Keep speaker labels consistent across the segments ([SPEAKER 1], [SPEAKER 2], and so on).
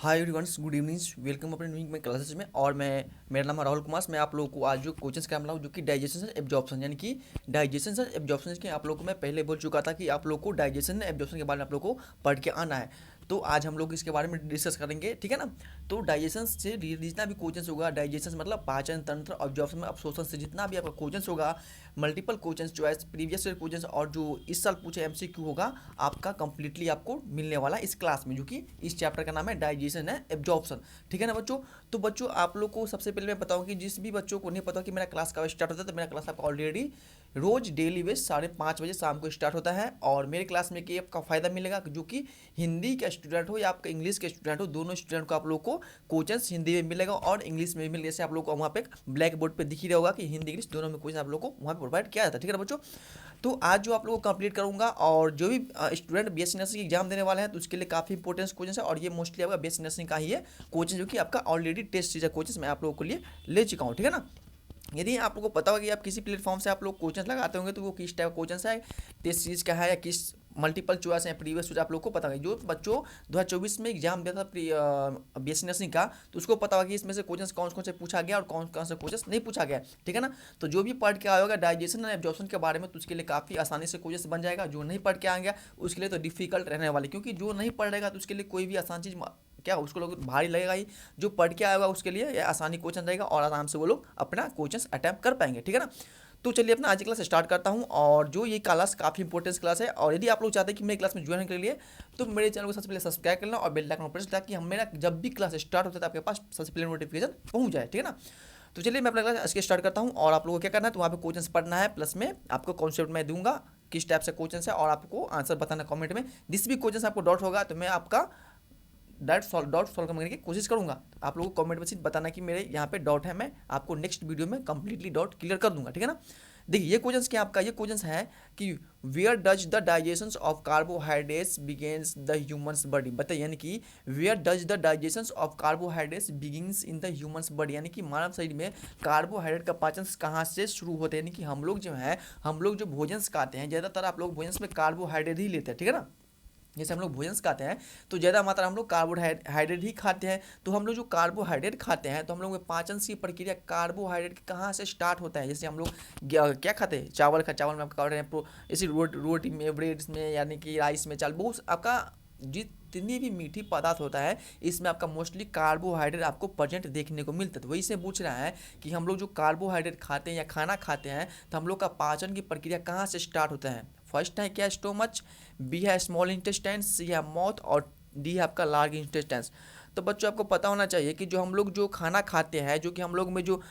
[SPEAKER 1] हाय everyone's, good evening, welcome अपने new में classes में। और मेरा नाम है राहुल कुमार। मैं आप लोगों को आज जो कोचिंग कराने वाला हूँ जो कि डाइजेशन एब्जॉर्प्शन यानी कि डाइजेशन एब्जॉर्प्शन के आप लोगों को मैं पहले बोल चुका था कि आप लोगों को डाइजेशन एब्जॉर्प्शन के बारे में आप लोगों को पढ़ के आना है। तो आज हम लोग इसके बारे में डिस्कस करेंगे, ठीक है ना। तो डाइजेशन से जितना भी क्वेश्चन होगा, डाइजेशन मतलब पाचन तंत्र, ऑब्जॉर्प्शन में अवशोषण से जितना भी आपका क्वेश्चन होगा, multiple question choice, previous year question और जो इस साल पूछे एमसीक्यू होगा, आपका कंप्लीटली आपको मिलने वाला है इस क्लास में, जो कि इस चैप्टर का नाम है डाइजेशन है एब्जॉर्प्शन। ठीक है ना बच्चों। तो बच्चों आप लोग को सबसे पहले मैं बताऊं कि जिस भी बच्चों को नहीं पता कि मेरा क्लास कब स्टार्ट होता है, तो मेरा क्लास आपका ऑलरेडी रोज डेली बेस 5:30 बजे शाम को स्टार्ट होता है। और मेरे क्लास में कि आपका फ़ायदा मिलेगा, जो कि हिंदी का स्टूडेंट हो या आपका इंग्लिश के स्टूडेंट हो, दोनों स्टूडेंट को आप लोग को कोचन हिंदी में मिलेगा और इंग्लिश में भी मिलेगा। जैसे आप लोग को वहाँ पे ब्लैक बोर्ड पे दिख ही रहा होगा कि हिंदी इंग्लिश दोनों में कोचन आप लोग को वहाँ पे प्रोवाइड किया जाता है। ठीक है ना बच्चों। तो आज जो आप लोगों को कंप्लीट करूंगा, और जो भी स्टूडेंट बीएससी नर्सिंग की एग्जाम देने वाले हैं, तो उसके लिए काफ़ी इंपॉर्टेंट क्वेश्चन है। और ये मोस्टली आपका बीएससी नर्सिंग का ही है कोचिंग, जो कि आपका ऑलरेडी टेस्ट सीजर कोचिंग मैं आप लोगों के लिए ले चुका हूँ। ठीक है ना। यदि आप लोगों को पता होगा कि आप किसी प्लेटफॉर्म से आप लोग कोचिंग लगाते होंगे, तो वो किस टाइप का कोचिंग है, टेस्ट सीरीज का है या किस मल्टीपल चॉइस है, प्रीवियस चॉइस, आप लोग को पता होगा। जो बच्चों 2024 में एग्जाम दिया था बीएससी नर्सिंग का, तो उसको पता होगा कि इसमें से क्वेश्चन कौन कौन से पूछा गया और कौन कौन से क्वेश्चन नहीं पूछा गया। ठीक है ना। तो जो भी पढ़ के आया होगा डाइजेशन एंड एब्जॉर्प्शन के बारे में, तो उसके लिए काफ़ी आसानी से क्वेश्चन बन जाएगा। जो नहीं पढ़ के आएंगे उसके लिए तो डिफिकल्ट रहने वाले, क्योंकि जो नहीं पढ़ रहेगा तो उसके लिए कोई भी आसान चीज़ क्या उसको लोग भारी लगेगा ही। जो पढ़ के आया होगा उसके लिए ये आसानी क्वेश्चन रहेगा और आराम से वो लोग अपना क्वेश्चन अटैम्प्ट कर पाएंगे। ठीक है ना। तो चलिए अपना आज की क्लास स्टार्ट करता हूं। और जो ये क्लास काफ़ी इंपॉर्टेंट क्लास है, और यदि आप लोग चाहते हैं कि मेरी क्लास में ज्वाइन करने के लिए, तो मेरे चैनल को सबसे पहले सब्सक्राइब करना और बेल आइकन प्रेस, ताकि हम मेरा जब भी क्लास स्टार्ट होता है तो आपके पास सबसे पहले नोटिफिकेशन पहुंच जाए। ठीक है ना। तो चलिए मैं अपना क्लास आज के स्टार्ट करता हूं। और आप लोगों को क्या करना है, तो वहाँ पे क्वेश्चन पढ़ना है, प्लस में आपको कॉन्सेप्ट मैं दूंगा किस टाइप से क्वेश्चन है, और आपको आंसर बताना कमेंट में। जिस भी क्वेश्चन आपको डाउट होगा तो मैं आपका डाउट सॉल्व करने की कोशिश करूंगा। आप लोगों को कमेंट में सिर्फ बताना कि मेरे यहाँ पे डाउट है, मैं आपको नेक्स्ट वीडियो में कंप्लीटली डाउट क्लियर कर दूंगा। ठीक है ना। देखिए ये क्वेश्चन क्या आपका, ये क्वेश्चन है कि where does the digestion of carbohydrates begins the humans body. बताइए, यानी कि where does the digestion of carbohydrates begins in the humans body, यानी कि मानव शरीर में कार्बोहाइड्रेट का पाचन कहाँ से शुरू होते हैं। यानी कि हम लोग जो है, हम लोग जो भोजन खाते हैं, ज़्यादातर आप लोग भोजन में कार्बोहाइड्रेट ही लेते हैं। ठीक है ना। जैसे हम लोग भोजन खाते हैं तो ज़्यादा मात्रा हम लोग कार्बोहाइड्रेट ही खाते हैं। तो हम लोग जो कार्बोहाइड्रेट खाते हैं, तो हम लोग में पाचन की प्रक्रिया कार्बोहाइड्रेट कहाँ से स्टार्ट होता है। जैसे हम लोग क्या खाते हैं, चावल में आपका जैसे रोटी में, ब्रेड में, यानी कि राइस में, चावल, बहुत आपका जितनी भी मीठी पदार्थ होता है, इसमें आपका मोस्टली कार्बोहाइड्रेट आपको प्रेजेंट देखने को मिलता है। तो वही से पूछ रहा है कि हम लोग जो कार्बोहाइड्रेट खाते हैं या खाना खाते हैं, तो हम लोग का पाचन की प्रक्रिया कहाँ से स्टार्ट होता है। फर्स्ट है क्या, स्टोमच, बी है स्मॉल इंटेस्टाइन्स, सी है माउथ, और डी है आपका लार्ज इंटेस्टाइन्स। तो बच्चों आपको पता होना चाहिए कि जो हम लोग जो खाना खाते हैं, जो कि हम लोग में जो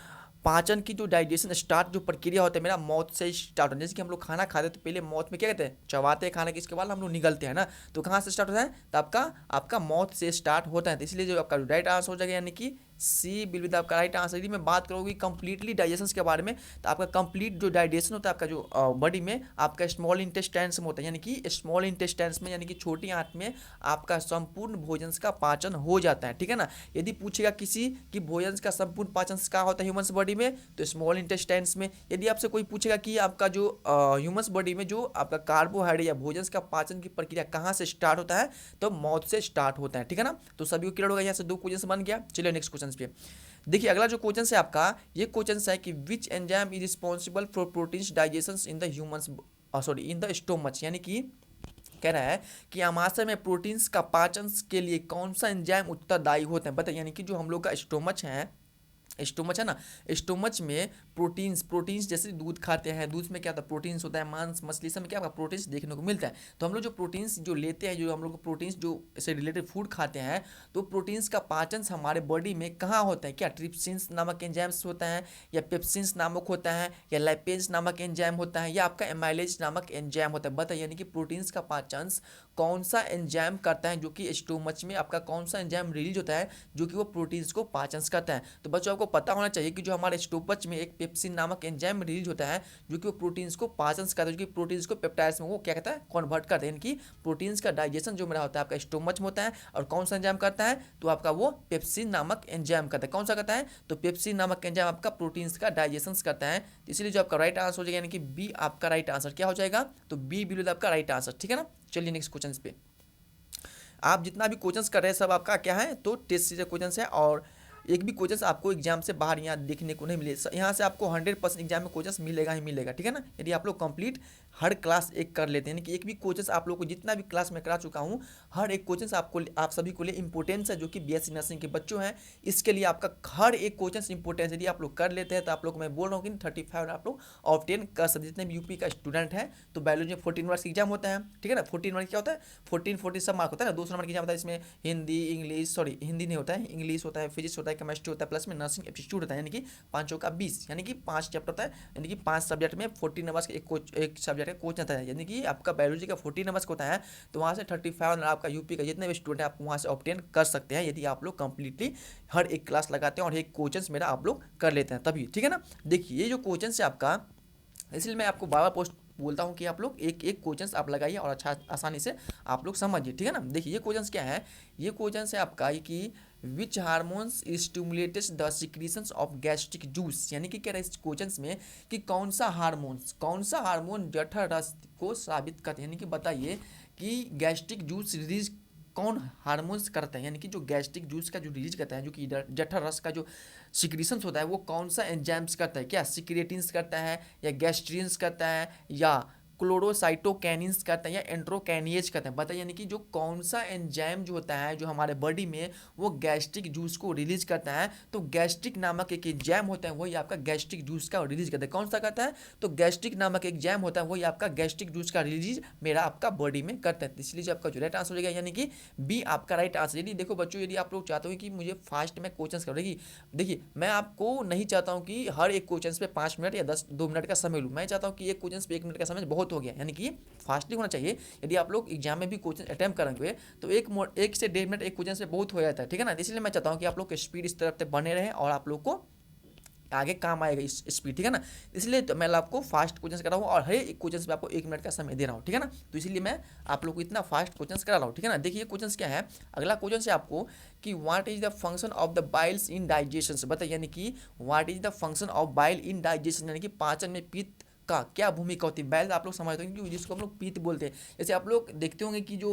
[SPEAKER 1] पाचन की जो डाइजेशन स्टार्ट जो प्रक्रिया होता है, मेरा मौत से स्टार्ट होता है। जैसे कि हम लोग खाना खाते हैं तो पहले मौत में क्या कहते हैं, चबाते हैं खाने के, इसके बाद हम लोग निगलते हैं ना। तो कहाँ से स्टार्ट होता है, तो आपका आपका मौत से स्टार्ट होता है। तो इसलिए जो आपका राइट आंसर हो जाएगा, यानी कि सी बिल विद आपका राइट आंसर। यदि मैं बात करूँगी कंप्लीटली डाइजेशन के बारे में, तो आपका कंप्लीट जो डाइजेशन होता है आपका जो बॉडी में, आपका स्मॉल इंटेस्टाइन्स में होता है। यानी कि स्मॉल इंटेस्टाइन्स में, यानी कि छोटी आंत में आपका संपूर्ण भोजन का पाचन हो जाता है। ठीक है ना। यदि पूछेगा किसी कि भोजन का संपूर्ण पाचन कहाँ होता है ह्यूमन्स बॉडी में, तो स्मॉल इंटेस्टाइन्स में। यदि आपसे कोई पूछेगा कि आपका जो ह्यूमन्स बॉडी में जो आपका कार्बोहाइड्रेट या भोजन का पाचन की प्रक्रिया कहाँ से स्टार्ट होता है, तो मौत से स्टार्ट होता है। ठीक है ना। तो सभी को क्लियर होगा, यहाँ से दो क्वेश्चन बन गया। चलिए नेक्स्ट क्वेश्चन पे देखिए। अगला जो क्वेश्चन है आपका, ये क्वेश्चन है कि which enzyme is responsible for proteins digestion in the humans sorry in the stomach. यानी कि कह रहा है कि आमाशय में प्रोटीन्स का पाचन के लिए कौन सा एंजाइम उत्तरदायी होते हैं। बताइए, यानी कि जो हम लोग का स्टोमच है, स्टोमच है ना, स्टोमच में प्रोटीन्स जैसे दूध खाते हैं, दूध में क्या होता है, प्रोटीन्स होता है। मांस मछली सब में क्या प्रोटीन्स देखने को मिलता है। तो हम लोग जो प्रोटीन्स जो लेते हैं, जो हम लोग प्रोटीन्स जो से रिलेटेड फूड खाते हैं, तो प्रोटीन्स का पाचन हमारे बॉडी में कहाँ होता है, क्या ट्रिप्सिन्स नामक एंजाइम्स होता है, या पेप्सिन्स नामक होता है, या लाइपेज नामक एंजाइम होता है, या आपका एमाइलेज नामक एंजाइम होता है। बताइए, यानी कि प्रोटीन्स का पाचन कौन सा एंजाइम करता है, जो कि स्टोमच में आपका कौन सा एंजाइम रिलीज होता है, जो कि वो प्रोटीन्स को पाचन करता है। तो बच्चों आपको पता होना चाहिए कि जो हमारे स्टोमच में एक पेप्सिन नामक एंजाइम रिलीज होता है, जो कि वो प्रोटीन्स को पाचन करता है, जो कि प्रोटीन्स को पेप्टाइड्स में वो क्या कहता है, कन्वर्ट करते हैं। कि प्रोटीन्स का डाइजेशन जो मेरा होता है आपका स्टोमच में होता है, और कौन सा एंजाइम करता है, तो आपका वो पेप्सिन नामक एंजाइम करता है। कौन सा करता है, तो पेप्सिन नामक एंजाइम आपका प्रोटीन्स का डाइजेशन करता है। तो इसलिए जो आपका राइट आंसर हो जाएगा, यानी कि बी आपका राइट आंसर क्या हो जाएगा, तो बी बिल्कुल आपका राइट आंसर। ठीक है ना। चलिए नेक्स्ट क्वेश्चन पे। आप जितना भी क्वेश्चंस कर रहे हैं सब आपका क्या है, तो टेस्ट सीरीज क्वेश्चंस है, और एक भी क्वेश्चंस आपको एग्जाम से बाहर यहाँ देखने को नहीं मिले। यहाँ से आपको 100% एग्जाम में क्वेश्चंस मिलेगा ही मिलेगा, ठीक है ना। यदि आप लोग कंप्लीट हर क्लास एक कर लेते हैं, यानी कि एक भी क्वेश्चंस आप लोग को जितना भी क्लास में करा चुका हूँ, हर एक क्वेश्चंस आपको आप सभी को लिए इंपॉर्टेंस है, जो कि बीएससी नर्सिंग के बच्चों हैं, इसके लिए आपका हर एक क्वेश्चंस इंपॉर्टेंस यदि आप लोग कर लेते हैं तो आप लोग मैं बोल रहा हूँ कि 35 आप लोग ऑब्टेन कर सकते। जितने भी यूपी का स्टूडेंट है, तो बायोलॉजी में 14 मार्क्स एग्जाम होता है, ठीक है ना। 14 मार्क्स क्या होता है, 14 सब मार्क होता है ना, 200 नंबर की एग्जाम होता है। इसमें हिंदी इंग्लिश, सॉरी हिंदी नहीं होता है, इंग्लिश होता है, फिजिक्स होता है, केमिस्ट्री होता है, प्लस में नर्सिंग एप्टीट्यूड होता है, यानी कि 5 का 20, यानी कि 5 चैप्टर होता है, यानी कि 5 सब्जेक्ट में 14 नंबर का एक सब्जेक्ट का कोच आता है, यानी कि आपका बायोलॉजी का 14 नंबर का होता है। तो वहाँ से 35 आपका यूपी का जितने भी स्टूडेंट है आप वहाँ से ऑब्टेन कर सकते हैं, यदि आप लोग कंप्लीटली हर एक क्लास लगाते हैं और एक कोचेंस मेरा आप लोग कर लेते हैं तभी, ठीक है ना। देखिए ये जो कोचेंस है आपका, इसलिए मैं आपको बार बार पोस्ट बोलता हूँ कि आप लोग एक एक क्वेश्चंस आप लगाइए और अच्छा आसानी से आप लोग समझिए, ठीक है ना। देखिए ये क्वेश्चंस क्या है, ये क्वेश्चंस है आपका कि which hormones stimulates the secretions of gastric juice, यानी कि क्या रहा है इस क्वेश्चंस में कि कौन सा हार्मोन जठर रस को साबित करते हैं, यानी कि बताइए कि गैस्ट्रिक जूस रिलीज कौन हार्मोन्स करते हैं, यानी कि जो गैस्ट्रिक जूस का जो रिलीज करता है, जो कि जठर रस का जो सिक्रीशंस होता है, वो कौन सा एंजाइम्स करता है, क्या सिक्रेटिन्स करता है, या गैस्ट्रिन्स करता है, या क्लोरोसाइटोकैनिन्स करता है, या एंट्रोकैनिएज करता है, बताइए। यानी कि जो कौन सा एंजाइम जो होता है जो हमारे बॉडी में वो गैस्ट्रिक जूस को रिलीज करता है, तो गैस्ट्रिक नामक एक एंजाइम होता है वही आपका गैस्ट्रिक जूस का रिलीज करता है। कौन सा करता है, तो गैस्ट्रिक नामक एंजाइम होता है वही आपका गैस्ट्रिक जूस का रिलीज मेरा आपका बॉडी में करता है। इसलिए जो आपका जो राइट आंसर हो जाएगा, यानी कि बी आपका राइट आंसर। यदि देखो बच्चों, यदि आप लोग चाहते हो कि मुझे फास्ट में क्वेश्चंस करेगी, देखिए मैं आपको नहीं चाहता हूँ कि हर एक क्वेश्चन पे 5 मिनट या 2 मिनट का समय लूँ, मैं चाहता हूँ कि एक क्वेश्चन पे 1 मिनट का समय बहुत हो गया, यानी कि फास्टली होना चाहिए। यदि आप लोग एग्जाम में भी क्वेश्चन अटेम्प्ट करेंगे तो 1 से 1.5 मिनट एक क्वेश्चन से बहुत हो जाता है, ठीक है ना। इसलिए मैं चाहता हूँ कि आप लोग की स्पीड इस तरफ से बने रहे और आप लोग को आगे काम आएगा इस स्पीड, ठीक है ना। इसलिए तो मैं आपको फास्ट क्वेश्चन करा हूँ और हर एक क्वेश्चन पे आपको 1 मिनट का समय दे रहा हूँ, ठीक है ना। तो इसीलिए मैं आप लोग को इतना फास्ट क्वेश्चन करा रहा हूँ, ठीक है ना। देखिए क्वेश्चन क्या है, अगला क्वेश्चन से आपको कि what is the function of the Biles in digestion, बताइए। यानी कि what is the function of bile in digestion, यानी कि पाचन में पित्त का क्या भूमिका होती है। बैल आप लोग समझते होंगे कि जिसको हम लोग पीत बोलते हैं। जैसे आप लोग देखते होंगे कि जो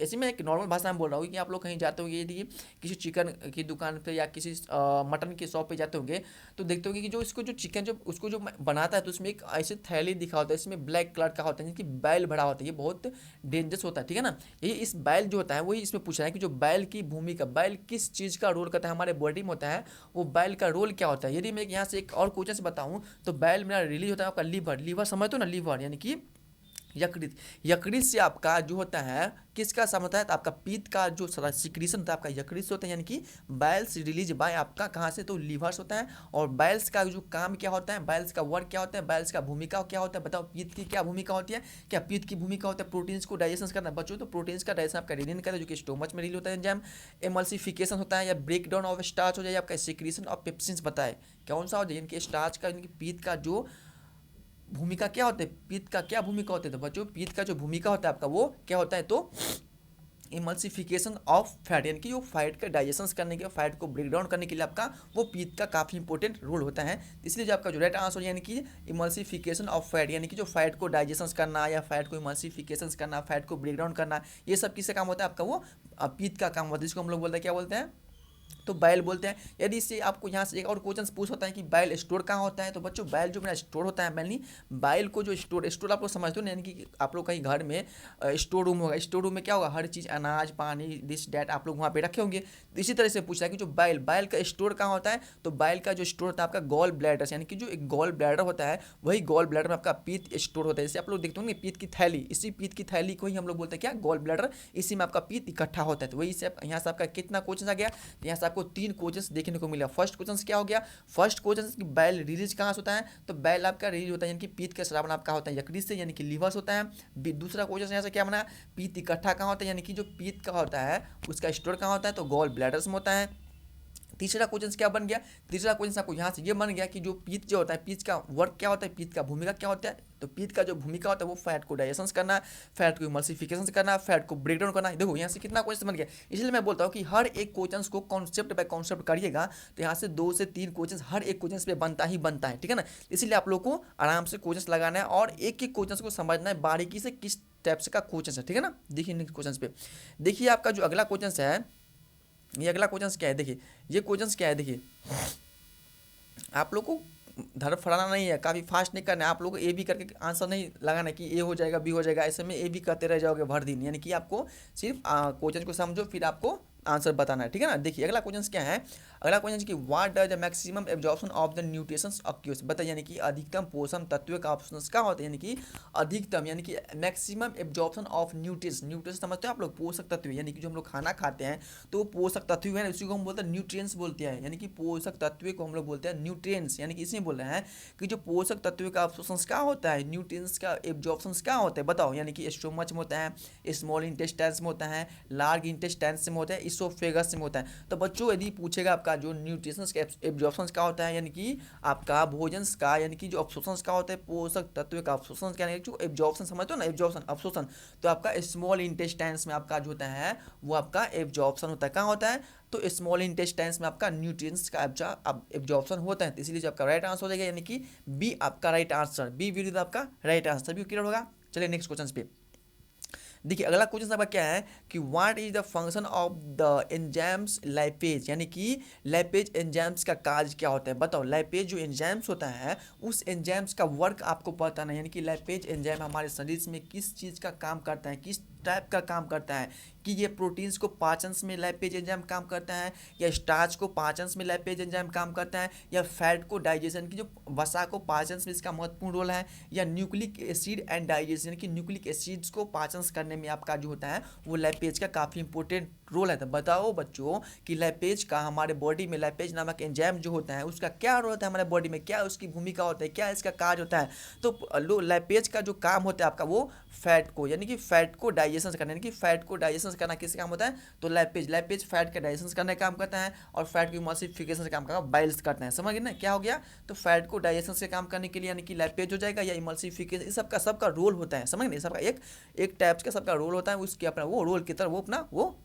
[SPEAKER 1] ऐसे में एक नॉर्मल भाषा में बोल रहा हूँ कि आप लोग कहीं जाते होंगे, यदि किसी चिकन की दुकान पे या किसी मटन की शॉप पे जाते होंगे, तो देखते होंगे कि जो इसको जो चिकन जो उसको जो बनाता है तो उसमें एक ऐसे थैली दिखा होता है, इसमें ब्लैक कलर का होता है, जिसकी बैल भरा होता है, ये बहुत डेंजरस होता है, ठीक है ना। यही इस बैल जो होता है वही इसमें पूछ रहा है कि जो बैल की भूमिका, बैल किस चीज़ का रोल करता है हमारे बॉडी में होता है, वो बैल का रोल क्या होता है। यदि मैं यहाँ से एक और क्वेश्चन से बताऊँ तो बैल मेरा रिलीज होता है आपका लीवर समझते हो ना, लीवर यानी कि यकृत। यकृत से आपका जो होता है किसका सम होता है, तो आपका पीत का जो सिक्रीशन होता है आपका यकृत से होता है, यानी कि बाइल्स रिलीज बाय आपका कहाँ से, तो लीवर से होता है। और बाइल्स का जो काम क्या होता है, बाइल्स का वर्क क्या होता है, बाइल्स का भूमिका क्या होता है, बताओ। पीत की क्या भूमिका होती है, क्या पीत की भूमिका होता है प्रोटीन्स को डाइजेशन करना बच्चों, तो प्रोटीन्स का डाइजेशन आपका रिलीज करता है जो कि स्टोमच में रिलीज होता है एंजाइम। एमल्सिफिकेशन होता है या ब्रेक डाउन ऑफ स्टार्च हो जाए, आपका सिक्रीशन ऑफ पेप्सिन्स बताए कौन सा हो जाए, यानी कि स्टार्च का, यानी कि पीत का जो भूमिका क्या होता है, पीत का क्या भूमिका होता है, तो बच्चों पीत का जो भूमिका होता है आपका वो क्या होता है, तो इमल्सिफिकेशन ऑफ फैट, यानी कि वो फैट का डाइजेशन करने के, फैट को ब्रेक डाउन करने के लिए आपका वो पीत का काफ़ी इंपॉर्टेंट रोल होता है। इसलिए जो आपका जो राइट आंसर यानी कि इमल्सिफिकेशन ऑफ फैट, यानी कि जो फैट को डाइजेशन करना या फैट को इमल्सिफिकेशन करना, फैट को ब्रेक डाउन करना, ये सब किसका काम होता है, आपका वो पीत का काम होता है, जिसको हम लोग बोलते हैं क्या बोलते हैं, तो बैल बोलते हैं। यदि इससे आपको यहाँ से एक और क्वेश्चन पूछ होता है कि बैल स्टोर कहाँ होता है, तो बच्चों बैल जो मेरा स्टोर होता है, मैनली बैल को जो स्टोर आप लोग समझते हो ना, यानी कि आप लोग कहीं घर में स्टोर रूम होगा, स्टोर रूम में क्या होगा, हर चीज़ अनाज पानी दिस डैट आप लोग वहाँ पे रखे होंगे। तो इसी तरह से पूछ रहा है कि जो बैल का स्टोर कहाँ होता है, तो बैल का जो स्टोर होता है आपका गॉल ब्लैडर, यानी कि जो एक गॉल ब्लैडर होता है वही गॉल ब्लैडर में आपका पीत स्टोर होता है। जैसे आप लोग देखते होंगे पीत की थैली, इसी पीत की थैली को ही हम लोग बोलते हैं क्या, गॉल ब्लैडर, इसी में आपका पीत इकट्ठा होता है। तो वही से यहाँ से आपका कितना क्वेश्चन आ गया, यहाँ से आपको 3 क्वेश्चन देखने को मिला। फर्स्ट क्वेश्चन क्या हो गया, फर्स्ट क्वेश्चन कि बैल रिलीज कहाँ से होता है, तो बैल आपका रिलीज होता है यानी कि पीत का स्रावन आपका होता है यकृत से, यानी कि लीवर से होता है। दूसरा क्वेश्चन यहाँ से क्या बना, पीत इकट्ठा कहाँ होता है, यानी कि जो पीत का होता है उसका स्टोर कहाँ होता है, तो गॉल ब्लैडर में होता है। तीसरा क्वेश्चन क्या बन गया, तीसरा क्वेश्चन आपको यहाँ से ये बन गया कि जो पीत जो होता है, पीत का वर्क क्या होता है, पीत का भूमिका क्या होता है, तो पीत का जो भूमिका होता है वो फैट को डाइजेशन करना, फैट को इमल्सिफिकेशन करना, फैट को ब्रेक डाउन करना। देखो यहाँ से कितना क्वेश्चन बन गया। इसलिए मैं बोलता हूँ कि हर एक क्वेश्चन को कॉन्सेप्ट बाय कॉन्सेप्ट करिएगा तो यहाँ से 2 से 3 क्वेश्चन हर एक क्वेश्चन पे बनता ही बनता है, ठीक है ना। इसलिए आप लोग को आराम से क्वेश्चन लगाना है और एक एक क्वेश्चन को समझना है बारीकी से, किस टाइप्स का क्वेश्चन है, ठीक है ना। देखिए नेक्स्ट क्वेश्चन पे, देखिए आपका जो अगला क्वेश्चन है, ये अगला क्वेश्चन क्या है, देखिए ये क्वेश्चन क्या है, देखिए आप लोग को धर फड़ाना नहीं है, काफ़ी फास्ट नहीं करना है, आप लोग को ए बी करके आंसर नहीं लगाना है कि ए हो जाएगा बी हो जाएगा, ऐसे में ए बी करते रह जाओगे भर दिन, यानी कि आपको सिर्फ क्वेश्चन को समझो फिर आपको आंसर बताना है, ठीक है ना। देखिए अगला क्वेश्चन क्या है, अगला क्वेश्चन कि what does the maximum absorption of the nutritions occurs, बताइए यानी कि अधिकतम पोषण तत्व का ऑप्शन क्या होता है, यानी कि अधिकतम यानी कि maximum absorption of nutrients, nutrients समझते हैं आप लोग, पोषक तत्व, यानी कि जो हम लोग खाना खाते हैं तो वो पोषक तत्व है ना, उसी को हम बोलते हैं न्यूट्रिएंट्स बोलते हैं, यानी कि पोषक तत्व को हम लोग बोलते हैं न्यूट्रिएंट्स, यानी कि इसमें बोल रहे हैं कि जो पोषक तत्व का अब्सॉर्प्शन क्या होता है, न्यूट्रिएंट्स का एब्जॉर्प्शन क्या होता है बताओ, यानी कि स्टोमच में होता है, स्मॉल इंटेस्टाइन्स में होता है, लार्ज इंटेस्टाइन्स में होता है, इसोफेगस में होता है। तो बच्चों यदि पूछेगा आपका जो न्यूट्रिशंस का एब्जॉर्प्शन क्या होता है, यानी कि आपका भोजन का, यानी कि जो अब्सॉर्प्शन क्या होता है, पोषक तत्व का अब्सॉर्प्शन क्या, जो एब्जॉर्प्शन समझते हो ना, एब्जॉर्प्शन अब्सॉर्प्शन, तो आपका स्मॉल इंटेस्टाइन्स में आपका जो होता है वो आपका एब्जॉर्प्शन होता है, कहाँ होता है, तो स्मॉल इंटेस्टाइन्स में आपका न्यूट्रिएंट्स का एब्जॉर्प्शन होता है, तो इसलिए जो आपका राइट आंसर हो जाएगा, यानी कि बी आपका राइट आंसर, बी विल आपका राइट आंसर, भी क्लियर होगा। चलिए नेक्स्ट क्वेश्चन पे, देखिए अगला क्वेश्चन आपका क्या है कि what is the function of the enzymes lipase, यानी कि लाइपेज एंजाइम्स का कार्य क्या होता है बताओ, लाइपेज जो एंजाइम्स होता है उस एंजाइम्स का वर्क आपको पता नहीं, यानी कि लाइपेज एंजाइम हमारे शरीर में किस चीज़ का काम करता है, किस टाइप का काम करता है, कि ये प्रोटीन्स को पाचन में लाइपेज एंजाइम काम करता है, या स्टार्च को पाचन में लाइपेज एंजाइम काम करता है, या फैट को डाइजेशन की जो वसा को पाचन में इसका महत्वपूर्ण रोल है, या न्यूक्लिक एसिड एंड डाइजेशन, यानी कि न्यूक्लिक एसिड्स को पाचन करने में आपका जो होता है वो लाइपेज का काफ़ी इंपॉर्टेंट रोल है। तो बताओ बच्चों कि लाइपेज का हमारे बॉडी में, लाइपेज नामक एंजाइम जो होता है उसका क्या रोल होता है हमारे बॉडी में, क्या उसकी भूमिका होता है, क्या इसका कार्य होता है। तो लाइपेज का जो काम होता है आपका वो फैट को, यानी कि फैट को डाइजेशन करना, यानी कि फैट को डाइजेशन करना किसका काम होता है, तो लाइपेज फैट का डाइजेशन करने का काम करता है, और फैट को इमल्सिफिकेशन से काम करता है, बाइल्स करते हैं, समझ गए ना क्या हो गया। तो फैट को डाइजेशन से काम करने के लिए यानी कि लाइपेज हो जाएगा, या इमल्सिफिकेशन, इस सबका रोल होता है, समझ गए, सबका एक टाइप्स का सबका रोल होता है, उसके अपना वो रोल की तरह वो अपना वो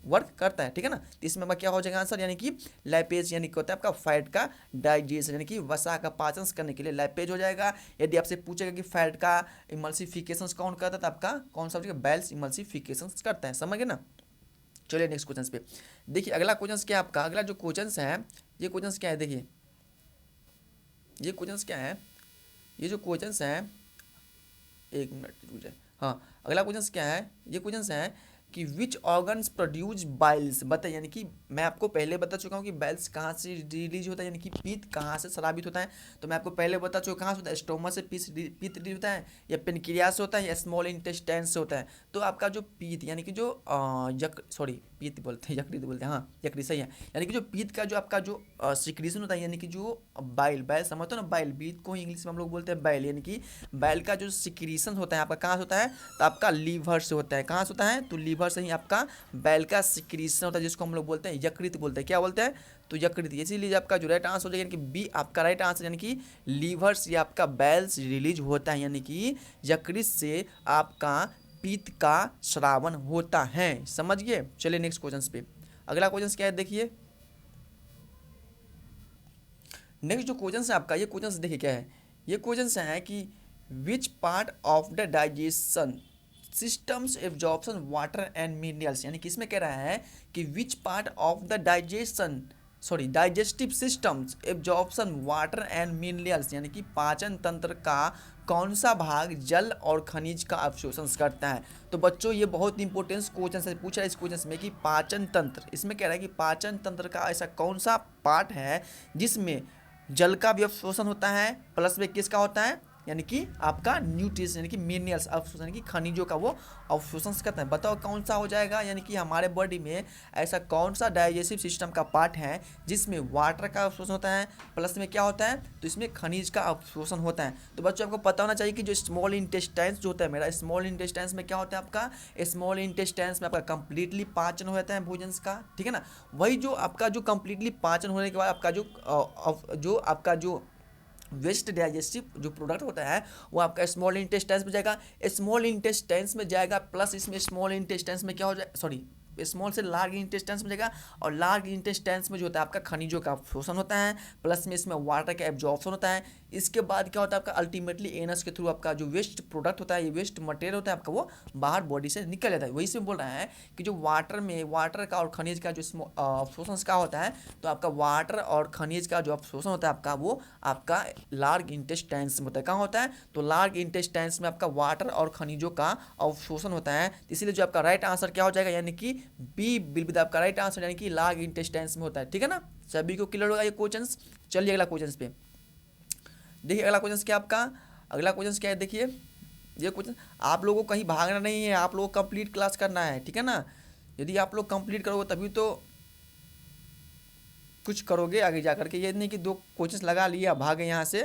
[SPEAKER 1] वर्क करता है, ठीक है ना। तो इसमें क्या हो जाएगा आंसर, यानी कि लाइपेज यानी क्या होता है आपका फैट का डाइजेशन, यानी कि वसा का पाचन करने के लिए लाइपेज हो जाएगा। यदि आपसे पूछेगा कि फैट का इमल्सिफिकेशन कौन करता है तो आपका कौन सा बैल्स इमल्सिफिकेशन करता है, समझ गए ना। चलिए नेक्स्ट क्वेश्चन पे, देखिए अगला क्वेश्चन क्या है आपका, अगला जो क्वेश्चन है ये क्वेश्चन क्या है, देखिए ये क्वेश्चन क्या है, ये जो क्वेश्चन है, एक मिनट रुक जाए, हाँ अगला क्वेश्चन क्या है, ये क्वेश्चन है कि विच ऑर्गन्स प्रोड्यूस बाइल्स, बताइए, यानी कि मैं आपको पहले बता चुका हूँ कि बाइल्स कहाँ से रिलीज होता है, यानी कि पीत कहाँ से स्रावित होता है, तो मैं आपको पहले बता चुका कहाँ से होता है, स्टोमा से पीत रिलीज होता है, या पेनक्रियास से होता है, या स्मॉल इंटेस्टाइन से होता है। तो आपका जो पीत यानी कि जो पीत बोलते हैं, यकृत बोलते हैं, हाँ यकृत सही है, यानी कि जो पीत का जो आपका जो सिक्रीशन होता है, यानी कि जो बाइल समझते हो ना, बाइल पीत को इंग्लिश में हम लोग बोलते हैं बाइल, यानी कि बाइल का जो सिक्रीशन होता है आपका कहाँ से होता है, तो आपका लीवर से होता है, कहाँ से होता है, तो लीवर से ही आपका बैल का सिक्रीशन होता है, जिसको हम लोग बोलते हैं यकृत बोलते हैं, क्या बोलते हैं, तो यकृत। इसीलिए आपका जो राइट आंसर हो जाएगा, यानी कि बी आपका राइट आंसर, यानी कि लीवर से आपका बैल रिलीज होता है, यानी कि यकृत से आपका पीत का श्रावण होता है, समझ गए। चलिए नेक्स्ट क्वेश्चन पे, अगला क्वेश्चन क्या है, देखिए नेक्स्ट जो क्वेश्चन है आपका, ये क्वेश्चन देखिए क्या है, ये क्वेश्चन है कि which part of the digestion systems absorption water and minerals, यानी कि इसमें कह रहा है कि which part of the digestive systems absorption water and minerals, यानी कि पाचन तंत्र का कौन सा भाग जल और खनिज का अवशोषण करता है। तो बच्चों ये बहुत इंपॉर्टेंट क्वेश्चन से पूछा है इस क्वेश्चन में कि पाचन तंत्र, इसमें कह रहा है कि पाचन तंत्र का ऐसा कौन सा पार्ट है जिसमें जल का भी अवशोषण होता है, प्लस में किसका होता है, यानी कि आपका न्यूट्रिशन यानी कि मिनरल्स अवशोषण, यानी कि खनिजों का वो अवशोषण करता है। बताओ कौन सा हो जाएगा, यानी कि हमारे बॉडी में ऐसा कौन सा डाइजेस्टिव सिस्टम का पार्ट है जिसमें वाटर का अवशोषण होता है, प्लस में क्या होता है, तो इसमें खनिज का अवशोषण होता है। तो बच्चों आपको पता होना चाहिए कि जो स्मॉल इंटेस्टाइन्स जो होता है मेरा, स्मॉल इंटेस्टाइन्स में क्या होता है आपका, स्मॉल इंटेस्टाइन्स में आपका कंप्लीटली पाचन हो जाता है भोजन का, ठीक है ना। वही जो आपका जो कंप्लीटली पाचन होने के बाद आपका जो आपका जो वेस्ट डाइजेस्टिव जो प्रोडक्ट होता है वो आपका स्मॉल इंटेस्टाइन्स में जाएगा, स्मॉल इंटेस्टाइन्स में जाएगा, प्लस इसमें स्मॉल इंटेस्टाइन्स में क्या हो जाए, स्मॉल से लार्ज इंटेस्टाइन्स में जाएगा, और लार्ज इंटेस्टाइन्स में जो होता है आपका खनिजों का अवशोषण होता है, प्लस में इसमें वाटर का एब्जॉर्प्शन होता है। इसके बाद क्या होता है आपका अल्टीमेटली एनस के थ्रू आपका जो वेस्ट प्रोडक्ट होता है, ये वेस्ट मटेरियल होता है आपका, वो बाहर बॉडी से निकल जाता है। वही से बोल रहा है कि जो वाटर का और खनिज का जो अवशोषण का होता है, तो आपका वाटर और खनिज का जो अवशोषण होता है आपका, वो आपका लार्ज इंटेस्टाइन्स में होता है। कहाँ होता है? तो लार्ज इंटेस्टाइन्स में आपका वाटर और खनिजों का अवशोषण होता है। इसीलिए जो आपका राइट आंसर क्या हो जाएगा, यानी कि बी विल बी आपका राइट आंसर, यानी कि लार्ज इंटेस्टाइन्स में होता है। ठीक है ना, सभी को क्लियर होगा ये क्वेश्चन। चलिए अगला क्वेश्चन पे देखिए। अगला क्वेश्चन क्या आपका, अगला क्वेश्चन क्या है देखिए। ये क्वेश्चन आप लोगों को कहीं भागना नहीं है, आप लोगों को कंप्लीट क्लास करना है। ठीक है ना, यदि आप लोग कंप्लीट करोगे तभी तो कुछ करोगे आगे जा करके। ये नहीं कि 2 क्वेश्चन लगा लिए भागे यहाँ से,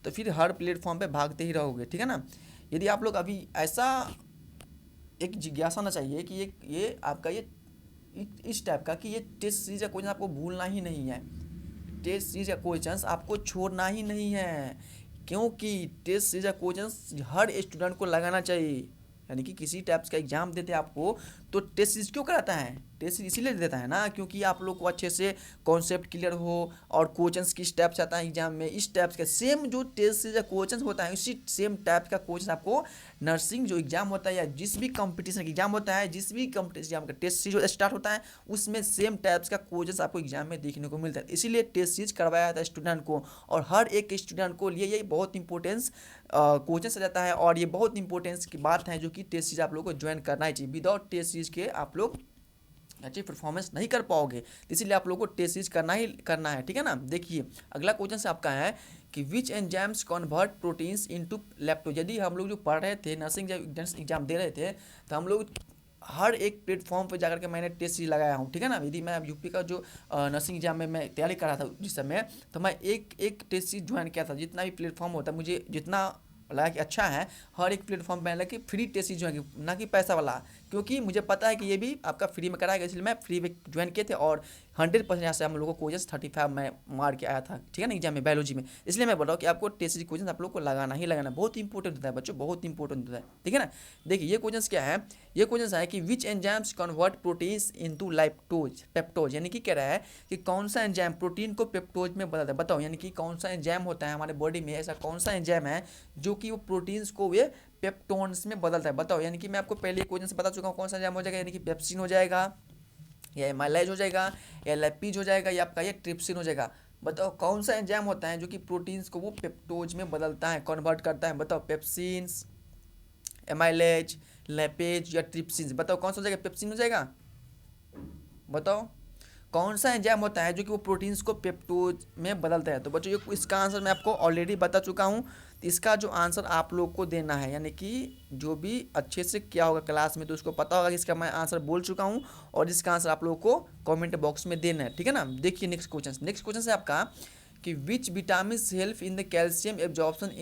[SPEAKER 1] तो फिर हर प्लेटफॉर्म पे भागते ही रहोगे। ठीक है ना, यदि आप लोग अभी ऐसा एक जिज्ञासा ना चाहिए कि ये आपका ये इस टाइप का कि ये टेस्ट सीरीज का क्वेश्चन आपको भूलना ही नहीं है, टेस्ट सीरीज का क्वेश्चन आपको छोड़ना ही नहीं है, क्योंकि टेस्ट सीरीज का क्वेश्चन हर स्टूडेंट को लगाना चाहिए। यानी कि किसी टाइप्स का एग्जाम देते हैं आपको, तो टेस्ट सीरीज क्यों कराता है? टेस्ट सीरीज इसीलिए देता है ना, क्योंकि आप लोग को अच्छे से कॉन्सेप्ट क्लियर हो, और क्वेश्चंस किस टाइप से आता है एग्जाम में, इस टाइप्स का सेम जो टेस्ट सीरीज का क्वेश्चन होता है, उसी सेम टाइप का क्वेश्चन आपको नर्सिंग जो एग्जाम होता है, या जिस भी कंपटीशन का एग्जाम होता है, जिस भी कंपटीशन एग्जाम का टेस्ट सीरीज स्टार्ट होता है, उसमें सेम टाइप्स का क्वेश्चन आपको एग्जाम में देखने को मिलता है। इसीलिए टेस्ट सीरीज करवाया जाता है स्टूडेंट को, और हर एक स्टूडेंट को लिए ये बहुत इंपॉर्टेंस क्वेश्चन से जाता है। और ये बहुत इंपॉर्टेंस की बात है जो कि टेस्ट सीरीज आप लोग को ज्वाइन करना ही चाहिए। विदाउट टेस्ट सीरीज के आप लोग अच्छी परफॉर्मेंस नहीं कर पाओगे, इसीलिए आप लोगों को टेस्ट सीरीज करना ही करना है। ठीक है ना, देखिए अगला क्वेश्चन से आपका है कि which enzymes convert proteins into lactose. यदि हम लोग जो पढ़ रहे थे नर्सिंग एग्जाम दे रहे थे, तो हम लोग हर एक प्लेटफॉर्म पे जाकर के मैंने टेस्ट सीरीज लगाया हूँ। ठीक है ना, यदि मैं यूपी का जो नर्सिंग एग्जाम में मैं तैयारी कर रहा था जिस समय, तो मैं एक टेस्ट सीरीज ज्वाइन किया था। जितना भी प्लेटफॉर्म होता है, मुझे जितना लगा कि अच्छा है, हर एक प्लेटफॉर्म पे लगा कि फ्री टेस्ट सीरीज ज्वाइन की, ना कि पैसा वाला, क्योंकि मुझे पता है कि ये भी आपका फ्री में कराएगा, इसलिए मैं फ्री में ज्वाइन किए थे। और 100% यहाँ से हम लोगों को क्वेश्चन 35 में मार के आया था। ठीक है ना, एग्जाम में बायोलॉजी में। इसलिए मैं बोल रहा हूँ कि आपको टेस्ट सीरीज क्वेश्चन आप लोग को लगाना ही लगाना, बहुत इंपॉर्टेंट होता है बच्चों, बहुत इंपॉर्टेंट होता है। ठीक है ना, देखिए ये क्वेश्चन क्या है, ये क्वेश्चन है कि which enzymes convert proteins into लाइप्टोज पेप्टोज, यानी कि कह रहा है कि कौन सा एंजाइम प्रोटीन को पेप्टोज में बदलता है। बताओ, यानी कि कौन सा एंजाइम होता है हमारे बॉडी में, ऐसा कौन सा एंजाइम है जो कि वो प्रोटीन्स को वे पेप्टोन्स में बदलता है। बताओ, यानी कि मैं आपको पहले क्वेश्चन से बता चुका हूँ कौन सा एंजाइम हो जाएगा, यानी कि पेप्सिन हो जाएगा, या एमाइलेज हो जाएगा, या लैपीज हो जाएगा, या आपका ये ट्रिप्सिन हो जाएगा। बताओ कौन सा एंजाइम होता है जो कि प्रोटीन्स को वो पेप्टोज में बदलता है, कन्वर्ट करता है। बताओ, पेप्सिन्स, एमाइलेज, लैपेज या ट्रिप्सिन। बताओ कौन सा हो जाएगा, पेप्सिन हो जाएगा। बताओ कौन सा एंजाइम होता है जो कि वो प्रोटीन्स को पेप्टोज में बदलता है। तो बच्चों ये इसका आंसर मैं आपको ऑलरेडी बता चुका हूँ। तो इसका जो आंसर आप लोग को देना है, यानी कि जो भी अच्छे से किया होगा क्लास में, तो उसको पता होगा कि इसका मैं आंसर बोल चुका हूँ, और इसका आंसर आप लोगों को कमेंट बॉक्स में देना है। ठीक है ना, देखिए नेक्स्ट क्वेश्चन है आपका कि which vitamin help in the calcium absorption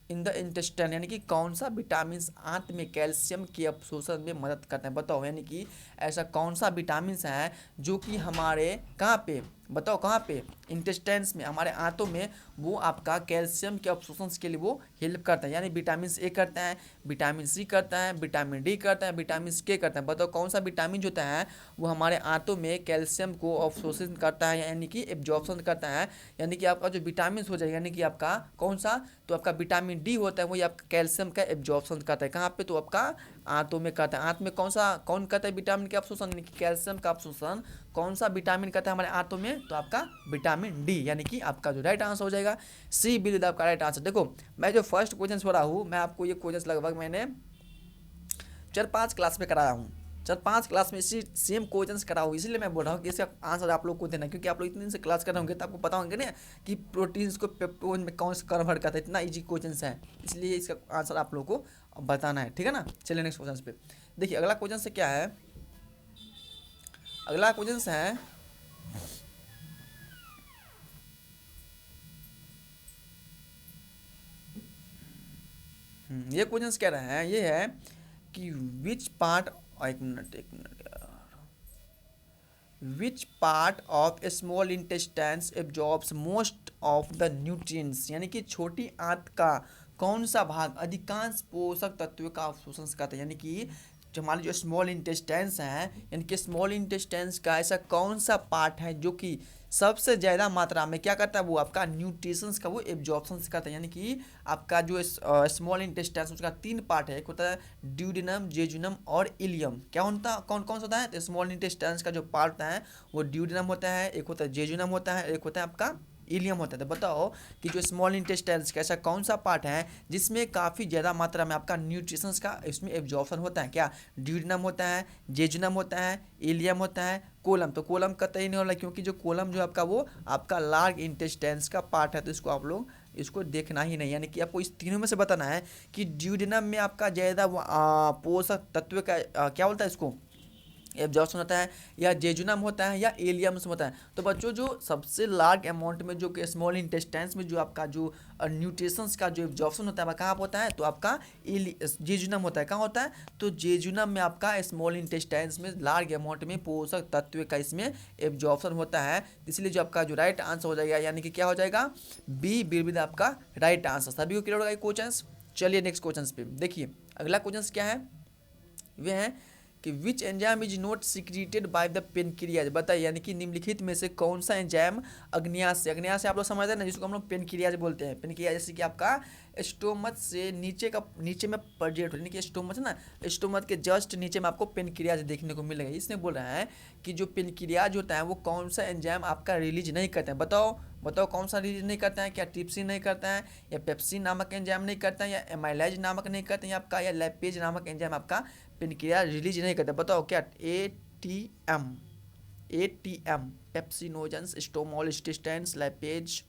[SPEAKER 1] in the intestine, यानी कि कौन सा विटामिन आंत में कैल्शियम के अवशोषण में मदद करते हैं। बताओ, यानी कि ऐसा कौन सा विटामिन है जो कि हमारे कहाँ पे, बताओ कहाँ पे, इंटेस्टाइन्स में, हमारे आंतों में, वो आपका कैल्शियम के अवशोषण के लिए वो हेल्प करता है। यानी विटामिन ए करता है, विटामिन सी करता है, विटामिन डी करता है, विटामिन के करता है। बताओ कौन सा विटामिन होता है वो हमारे आंतों में कैल्शियम को अवशोषण करता है, यानी कि एब्जॉर्प्शन करता है। यानी कि आपका जो विटामिन हो जाएगा, यानी कि आपका कौन सा, तो आपका विटामिन डी होता है, वही आपका कैल्शियम का एब्जॉर्प्शन करता है। कहाँ पे, तो आपका आंतों में करता है। आंत में कौन करता है विटामिन का अवशोषण, यानी कि कैल्शियम का अवशोषण कौन सा विटामिन करता है हमारे आंतों में, तो आपका विटामिन डी, यानी कि आपका जो राइट आंसर हो जाएगा सी बिल आपका राइट आंसर। देखो मैं जो फर्स्ट क्वेश्चन छोड़ा हूँ, मैं आपको ये क्वेश्चन लगभग मैंने 4-5 क्लास में कराया हूँ, 4-5 क्लास में इसी सेम क्वेश्चंस करा हूँ। इसलिए मैं बोल रहा हूँ कि इसका आंसर आप लोग को देना, क्योंकि आप लोग इतने दिन से क्लास कर रहे होंगे तो आपको पता होंगे ना कि प्रोटीन्स को पेप्टोन में कौन से कन्वर्ट करता है। इतना इजी क्वेश्चंस है, इसलिए इसका आंसर आप लोग को बताना है। ठीक है ना, चलिए नेक्स्ट क्वेश्चन पे देखिए। अगला क्वेश्चन से क्या है, अगला क्वेश्चन है ये क्वेश्चन कह रहे हैं, ये है कि विच पार्ट, एक मिनट यार, which part of small intestines absorbs most of the nutrients, यानी कि छोटी आंत का कौन सा भाग अधिकांश पोषक तत्वों का अवशोषण करता है। यानी कि जो हमारे जो स्मॉल इंटेस्टाइन्स हैं, यानी कि स्मॉल इंटेस्टाइन्स का ऐसा कौन सा पार्ट है जो कि सबसे ज़्यादा मात्रा में क्या करता है, वो आपका न्यूट्रिशंस का वो एब्जॉर्प्शन करता है। यानी कि आपका जो स्मॉल इंटेस्टाइन्स उसका 3 पार्ट है, एक होता है ड्यूडेनम, जेजुनम और इलियम। क्या होता कौन कौन सा होता है, तो स्मॉल इंटेस्टाइन्स का जो पार्ट होता है वो ड्यूडेनम होता है, एक होता है जेजुनम होता है, एक होता है आपका इलियम होता है। तो बताओ कि जो स्मॉल इंटेस्टाइन्स का ऐसा कौन सा पार्ट है जिसमें काफ़ी ज़्यादा मात्रा में आपका न्यूट्रिशंस का इसमें एब्जॉर्प्शन होता है। क्या ड्यूडेनम होता है, जेजुनम होता है, इलियम होता है, कोलम। तो कोलम कतई नहीं होला, क्योंकि जो कोलम जो आपका वो आपका लार्ज इंटेस्टाइन्स का पार्ट है, तो इसको आप लोग इसको देखना ही नहीं। यानी कि आपको इस तीनों में से बताना है कि ड्यूडेनम में आपका ज़्यादा पोषक तत्व का क्या बोलता है इसको एब्जॉर्प्शन होता है, या जेजुनम होता है, या एलियम्स होता है। तो बच्चों जो सबसे लार्ज अमाउंट में जो कि स्मॉल इंटेस्टाइन्स में जो आपका जो न्यूट्रिशंस का जो एब्जॉर्प्शन होता है वह कहाँ होता है, तो आपका जेजुनम होता है। कहाँ होता है, तो जेजुनम में आपका स्मॉल इंटेस्टाइन्स में लार्ज अमाउंट में पोषक तत्व का इसमें एब्जॉर्प्शन होता है। इसलिए जो आपका जो राइट आंसर हो जाएगा, यानी कि क्या हो जाएगा, बी बिल्कुल आपका राइट आंसर। सभी को क्लियर होगा ये क्वेश्चन। चलिए नेक्स्ट क्वेश्चन पे देखिए, अगला क्वेश्चन क्या है, वे हैं कि which enzyme is not secreted by the pancreas. बताइए, यानी कि निम्नलिखित में से कौन सा एंजाइम अग्न्यास से आप लोग समझते हैं ना, जिसको हम लोग पेनक्रियाज बोलते हैं। पेनक्रियाज जैसे कि आपका स्टोमच से नीचे में प्रेजेंट हो, यानी कि स्टोमच है ना, स्टोमच के जस्ट नीचे में आपको पेनक्रियाज देखने को मिलेगा। इसने बोल रहा है कि जो पेनक्रियाज होता है वो कौन सा एंजाइम आपका रिलीज नहीं करता है। बताओ कौन सा रिलीज नहीं करता है, क्या ट्रिप्सिन नहीं करता है, या पेप्सिन नामक एंजाइम नहीं करता है, या एमाइलेज नामक नहीं करते हैं आपका, या लैपेज नामक एंजाइम आपका पेनक्रियाज रिलीज नहीं करता। बताओ क्या, एटीएम पेप्सिनोजेंस, स्टोमोल इंटेस्टाइन्स, लाइपेज,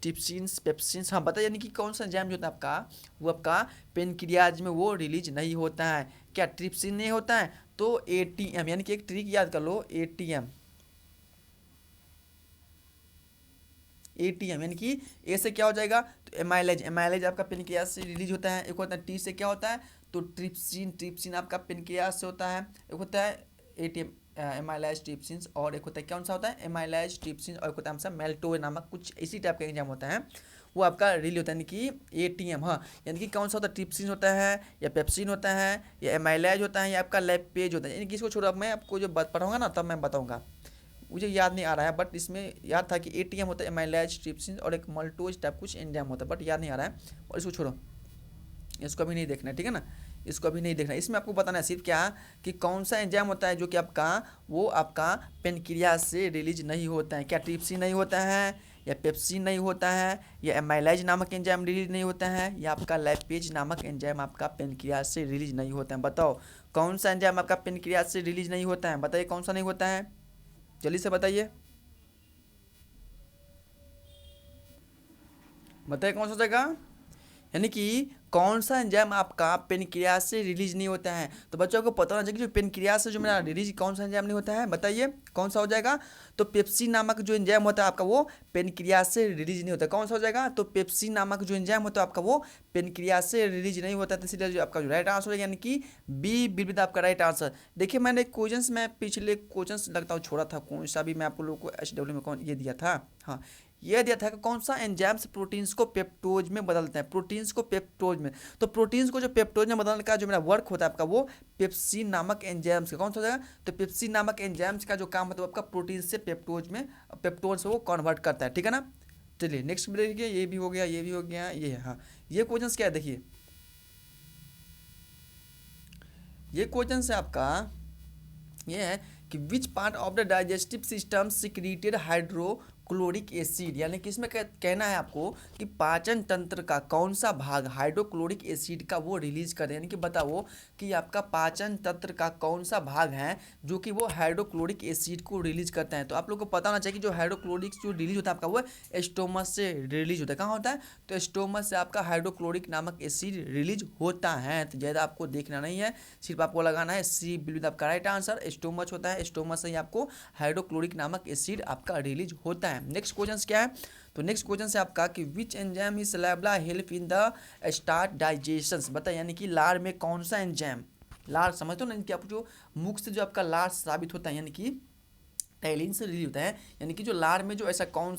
[SPEAKER 1] टिप्सिन्स, पेप्सिन्स। हाँ बताइए, यानी कि कौन सा एंजाइम जो होता है आपका वो आपका पेनक्रियाज में वो रिलीज नहीं होता है। क्या ट्रिप्सिन नहीं होता है, तो एटीएम। यानी कि एक ट्रिक याद कर लो, एटीएम यानी कि ए से क्या हो जाएगा, तो एमाइलेज आपका पेनक्रियाज से रिलीज होता है। एक होता है टी से क्या होता है, तो ट्रिप्सिन आपका पेनक्रियाज से होता है। एक होता है एटीएम एमाइलेज ट्रिप्सिन, और एक होता है कौन सा होता है, एमाइलेज ट्रिप्सिन, और एक होता है हमसे मेल्टोज नामक कुछ इसी टाइप का एग्जाम होता है, वो आपका रिलीज होता है, यानी कि एटीएम। हाँ, यानी कि कौन सा होता है, ट्रिप्सिन होता है, या पेप्सिन होता है, या एमाइलेज होता है, या आपका लैपेज होता है। यानी कि इसको छोड़ो, मैं आपको जो पढ़ाऊंगा ना तब मैं बताऊंगा, मुझे याद नहीं आ रहा है, बट इसमें याद था कि एटीएम होता है, एमाइलेज ट्रिप्सिन, और एक मल्टोज टाइप कुछ एंजाइम होता है, बट याद नहीं आ रहा है। और इसको छोड़ो, इसको अभी नहीं देखना है, ठीक है ना, इसको अभी नहीं देखना है। इसमें आपको बताना है सिर्फ क्या कि कौन सा एंजाइम होता है जो कि आपका वो आपका पेनक्रियाज से रिलीज नहीं होता है। क्या ट्रिप्सिन नहीं होता है, या पेप्सिन नहीं होता है, या एमाइलेज नामक एंजाइम रिलीज नहीं होता है, या आपका लैपेज नामक एंजाइम आपका पेनक्रियाज से रिलीज नहीं होता है। बताओ कौन सा एंजाइम आपका पेनक्रियाज से रिलीज नहीं होता है, बताइए कौन सा नहीं होता है, जल्दी से बताइए कौन सा जगह, यानी कि कौन सा एंजाइम आपका पेनक्रियाज से रिलीज नहीं होता है। तो बच्चों को पता होना चाहिए कि जो पेनक्रियाज से जो मेरा रिलीज कौन सा एंजाइम नहीं होता है, बताइए कौन सा हो जाएगा, तो पेप्सिन नामक जो एंजाइम होता है आपका वो पेनक्रियाज से रिलीज नहीं होता है। कौन सा हो जाएगा, तो पेप्सिन नामक जो एंजाइम होता है आपका वो पेनक्रियाज से रिलीज नहीं होता है। तो इसलिए जो आपका जो राइट आंसर है, यानी कि बी बिल्कुल आपका राइट आंसर। देखिए मैंने क्वेश्चंस में पिछले क्वेश्चंस लगता हूँ छोड़ा था, कौन सा भी मैं आप लोगों को एचडब्ल्यू में कौन ये दिया था, हाँ यह दिया था कि कौन सा एंजाइम्स प्रोटीन्स को पेप्टोज में बदलते हैं, प्रोटीन्स को पेप्टोज में। तो प्रोटीन्स को जो पेप्टोज में बदलने का जो मेरा वर्क होता है आपका वो पेप्सिन नामक एंजाइम्स का कौन सा हो जाएगा, तो पेप्सिन नामक एंजाइम्स का जो काम होता है आपका प्रोटीन से पेप्टोज में पेप्टोज से वो कन्वर्ट करता है, ठीक है ना। चलिए नेक्स्ट देखिए, ये भी हो गया, ये भी हो गया, ये है। हाँ ये क्वेश्चन क्या है, देखिए ये क्वेश्चन है आपका, ये है कि which part of the digestive system secreted hydrochloric acid. यानी कि इसमें कहना है आपको कि पाचन तंत्र का कौन सा भाग हाइड्रोक्लोरिक एसिड का वो रिलीज करे। यानी कि बताओ कि आपका पाचन तंत्र का कौन सा भाग है जो कि वो हाइड्रोक्लोरिक एसिड को रिलीज करता है। तो आप लोग को पता होना चाहिए कि जो हाइड्रोक्लोरिक जो रिलीज होता है आपका वो स्टोमस से रिलीज होता है। कहाँ होता है, तो स्टोमस से आपका हाइड्रोक्लोरिक नामक एसिड रिलीज होता है। तो ज़्यादा आपको देखना नहीं है, सिर्फ आपको लगाना है सी बिल्कुल आपका राइट आंसर, स्टोमच होता है, स्टोमस से ही आपको हाइड्रोक्लोरिक नामक एसिड आपका रिलीज होता है। नेक्स्ट क्वेश्चन क्या है, तो नेक्स्ट क्वेश्चन है आपका कि which enzyme is salivary help in the start digestion. बताइए यानी कि लार में कौन सा एंजाइम, लार समझते हो ना कि आप जो मुख से जो आपका लार साबित होता है, यानी कि टैलिन से रिलीज होता है, यानी कि जो लार में जो ऐसा कौन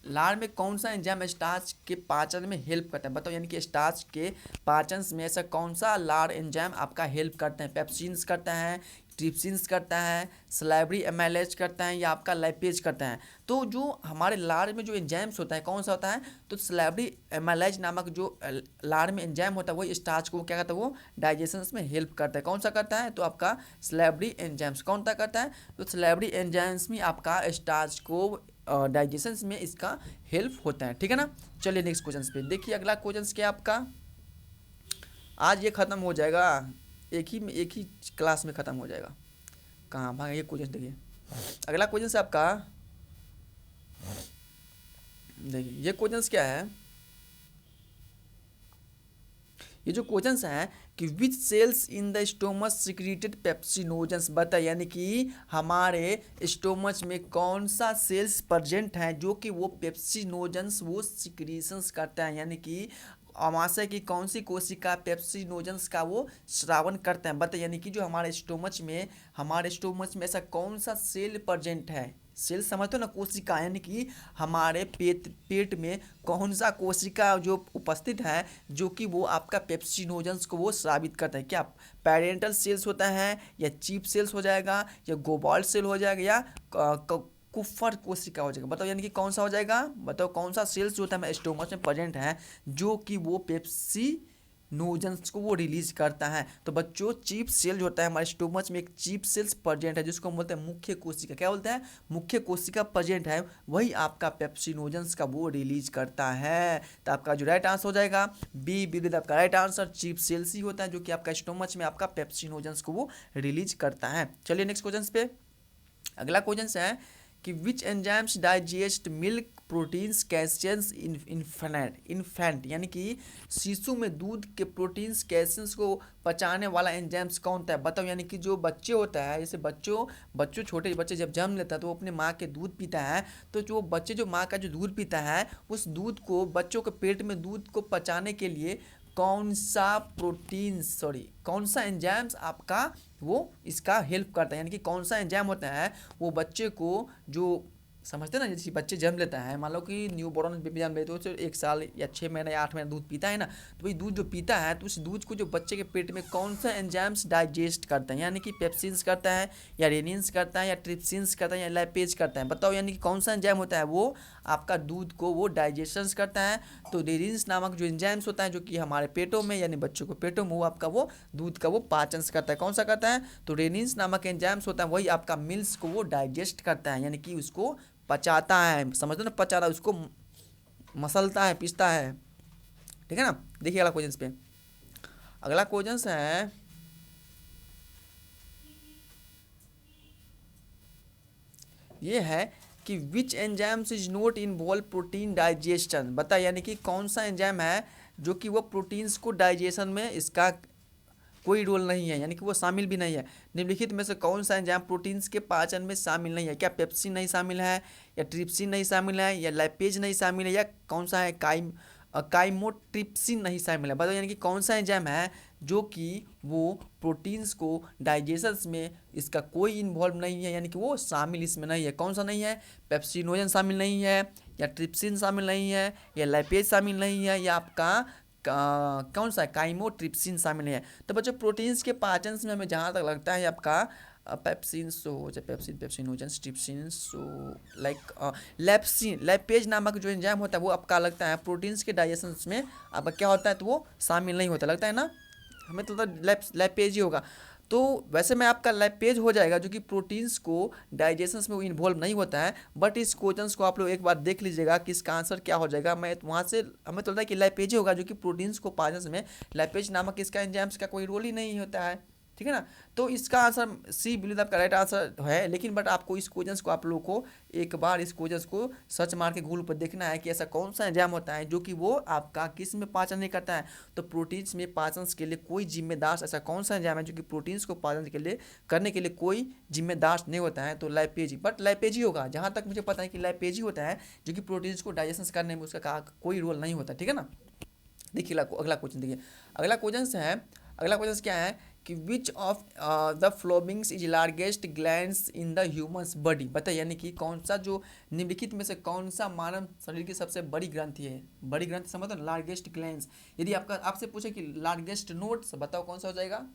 [SPEAKER 1] लार में कौन सा एंजाइम स्टार्च के पाचन में हेल्प करता है, बताओ। यानी कि स्टार्च के पाचन में ऐसा कौन सा लार एंजाइम आपका हेल्प करते हैं? पेप्सिन्स करता है, ट्रिप्सिन्स करता है, सलाइवरी एमाइलेज करता है, या आपका लाइपेज करता है? तो जो हमारे लार में जो एंजाइम्स होता है कौन सा होता है? तो सलाइवरी एमाइलेज नामक जो लार में एंजाइम होता है वही स्टार्च को क्या करता है, वो डाइजेशन में हेल्प करता है। कौन सा करता है? तो आपका सलाइवरी एंजाइम्स। कौन सा करता है? तो सलाइवरी एंजाइम्स में आपका स्टार्च को डाइजेशन में इसका हेल्प होता है, ठीक है ना। चलिए नेक्स्ट क्वेश्चन पे देखिए। अगला क्वेश्चन क्या आपका, आज ये खत्म हो जाएगा, एक ही क्लास में खत्म हो जाएगा। कहाँ भाग ये क्वेश्चन, देखिए अगला क्वेश्चन से आपका, देखिए ये क्वेश्चन क्या है। ये जो क्वेश्चन है कि which cells in the stomach secreted pepsinogens, बताइए। यानी कि हमारे स्टोमच में कौन सा सेल्स प्रेजेंट है जो कि वो पेप्सिनोजेंस वो सिक्रीशंस करता है। यानी कि अमाशय की कौन सी कोशिका पेप्सिनोजेंस का वो श्रावण करते हैं, बताइए। यानी कि जो हमारे स्टोमच में ऐसा कौन सा सेल प्रेजेंट है, सेल समझते हो ना, कोशिका। यानी कि हमारे पेट में कौन सा कोशिका जो उपस्थित है जो कि वो आपका पेप्सिनोजेंस को वो स्रावित करता है। क्या पेरेंटल सेल्स होता है, या चीफ सेल्स हो जाएगा, या गोबाल्ट सेल हो जाएगा, या कुफर कोशिका हो जाएगा, बताओ। यानी कि कौन सा हो जाएगा, बताओ। कौन सा सेल्स जो होता है हमारे स्टोमच में प्रेजेंट है जो कि वो पेप्सिनोजेंस को वो रिलीज करता है? तो बच्चों चीफ सेल जो होता है हमारे स्टोमच में, एक चीफ सेल्स प्रेजेंट है जिसको हम बोलते हैं मुख्य कोशिका। क्या बोलते हैं? मुख्य कोशिका प्रेजेंट है, वही आपका पेप्सिनोजेंस का वो रिलीज करता है। तो आपका जो राइट आंसर हो जाएगा बी विद आपका राइट आंसर, चीफ सेल्स ही होता है जो कि आपका स्टोमच में आपका पेप्सिनोजेंस को वो रिलीज करता है। चलिए नेक्स्ट क्वेश्चन पे। अगला क्वेश्चन है कि which enzymes digest milk proteins calciums infant, यानी कि शिशु में दूध के प्रोटीन्स कैल्शियम्स को पचाने वाला एंजाइम्स कौन होता है, बताओ। यानी कि जो बच्चे होता है, जैसे बच्चों छोटे बच्चे जब जन्म लेता है तो वो अपने माँ के दूध पीता है। तो जो बच्चे जो माँ का जो दूध पीता है उस दूध को, बच्चों के पेट में दूध को पचाने के लिए कौन सा एंजाइम्स आपका वो इसका हेल्प करता है। यानी कि कौन सा एंजाइम होता है वो बच्चे को, जो समझते हैं ना, जैसे बच्चे जन्म लेता है, मान लो कि न्यू बॉर्न बेबी जन्म लेते हो तो 1 साल या 6 महीने या 8 महीने दूध पीता है ना, तो वही दूध जो पीता है तो उस दूध को जो बच्चे के पेट में कौन सा एंजाइम्स डाइजेस्ट करता है, यानी कि पेप्सिन्स करता है, या रेनिन्स करता है, या ट्रिप्सिन्स करता है, या लाइपेज करता है, बताओ। यानी कि कौन सा एंजाइम होता है वो आपका दूध को वो डाइजेशन करता है? तो रेनिन्स नामक जो एंजाइम्स होता है जो कि हमारे पेटों में, यानी बच्चों को पेटों में वो आपका वो दूध का वो पाचन करता है। कौन सा करता है? तो रेनिन्स नामक एंजाइम्स होता है वही आपका मिल्क को वो डाइजेस्ट करता है, यानी कि उसको पचाता है, समझते हो ना, पचाता है, उसको मसलता है, पीसता है, ठीक है ना। देखिए अगला क्वेश्चन पे। अगला क्वेश्चन है ये है कि which enzymes is not involve protein digestion, बताइए। यानी कि कौन सा एंजाइम है जो कि वो प्रोटीन्स को डाइजेशन में इसका कोई रोल नहीं है, यानी कि वो शामिल भी नहीं है। निम्नलिखित में से कौन सा एंजाइम प्रोटीन्स के पाचन में शामिल नहीं है? क्या पेप्सिन नहीं शामिल है, या ट्रिप्सिन नहीं शामिल है, या लाइपेज नहीं शामिल है, या कौन सा है काइमोट्रिप्सिन नहीं शामिल है, बताओ। यानी कि कौन सा एंजाइम है जो कि वो प्रोटीन्स को डाइजेशन में इसका कोई इन्वॉल्व नहीं है, यानी कि वो शामिल इसमें नहीं है। कौन सा नहीं है? पेप्सिनोजन शामिल नहीं है, या ट्रिप्सिन शामिल नहीं है, या लाइपेज शामिल नहीं है, या आपका कौन सा काइमोट्रिप्सिन शामिल है? तो बच्चों प्रोटीन्स के पाचन में हमें जहाँ तक लगता है आपका पेप्सिनोजन ट्रिप्सिन लाइपेज नामक जो एंजाइम होता है वो आपका लगता है प्रोटीन्स के डाइजेशन में आपका क्या होता है, तो वो शामिल नहीं होता, लगता है ना हमें, तो लाइपेज ही होगा। तो वैसे में आपका लाइपेज हो जाएगा जो कि प्रोटीन्स को डाइजेशन में वो इन्वॉल्व नहीं होता है। बट इस क्वेश्चन को आप लोग एक बार देख लीजिएगा कि इसका आंसर क्या हो जाएगा। मैं वहाँ से हमें तो लगता है कि लाइपेज ही होगा जो कि प्रोटीन्स को पाचन में लाइपेज नामक इसका एंजाइम्स का कोई रोल ही नहीं होता है, ठीक है ना। तो इसका आंसर सी बिल्कुल आपका राइट आंसर है। लेकिन बट आपको इस क्वेश्चन को आप लोगों को एक बार इस क्वेश्चन को सर्च मार के गूगल पर देखना है कि ऐसा कौन सा एंजाइम होता है जो कि वो आपका किस में पाचन नहीं करता है। तो प्रोटीन्स में पाचन के लिए कोई जिम्मेदार ऐसा कौन सा एंजाइम है जो कि प्रोटीन्स को पाचन के लिए करने के लिए कोई जिम्मेदार नहीं होता है? तो लाइपेज, बट लाइपेज ही होगा, जहाँ तक मुझे पता है कि लाइपेज ही होता है जो कि प्रोटीन्स को डाइजेशन करने में उसका कोई रोल नहीं होता, ठीक है ना। देखिए अगला क्वेश्चन देखिए। अगला क्वेश्चन क्या है कि which of the followings is largest glands in the humans body, बताइए यानी कि कौन सा जो निम्नलिखित में से कौन सा मानव शरीर की सबसे बड़ी ग्रंथि है। बड़ी ग्रंथि समझ मतलब लार्जेस्ट ग्लैंड्स। यदि आपका आपसे पूछे कि लार्जेस्ट नोड्स, बताओ कौन सा हो जाएगा।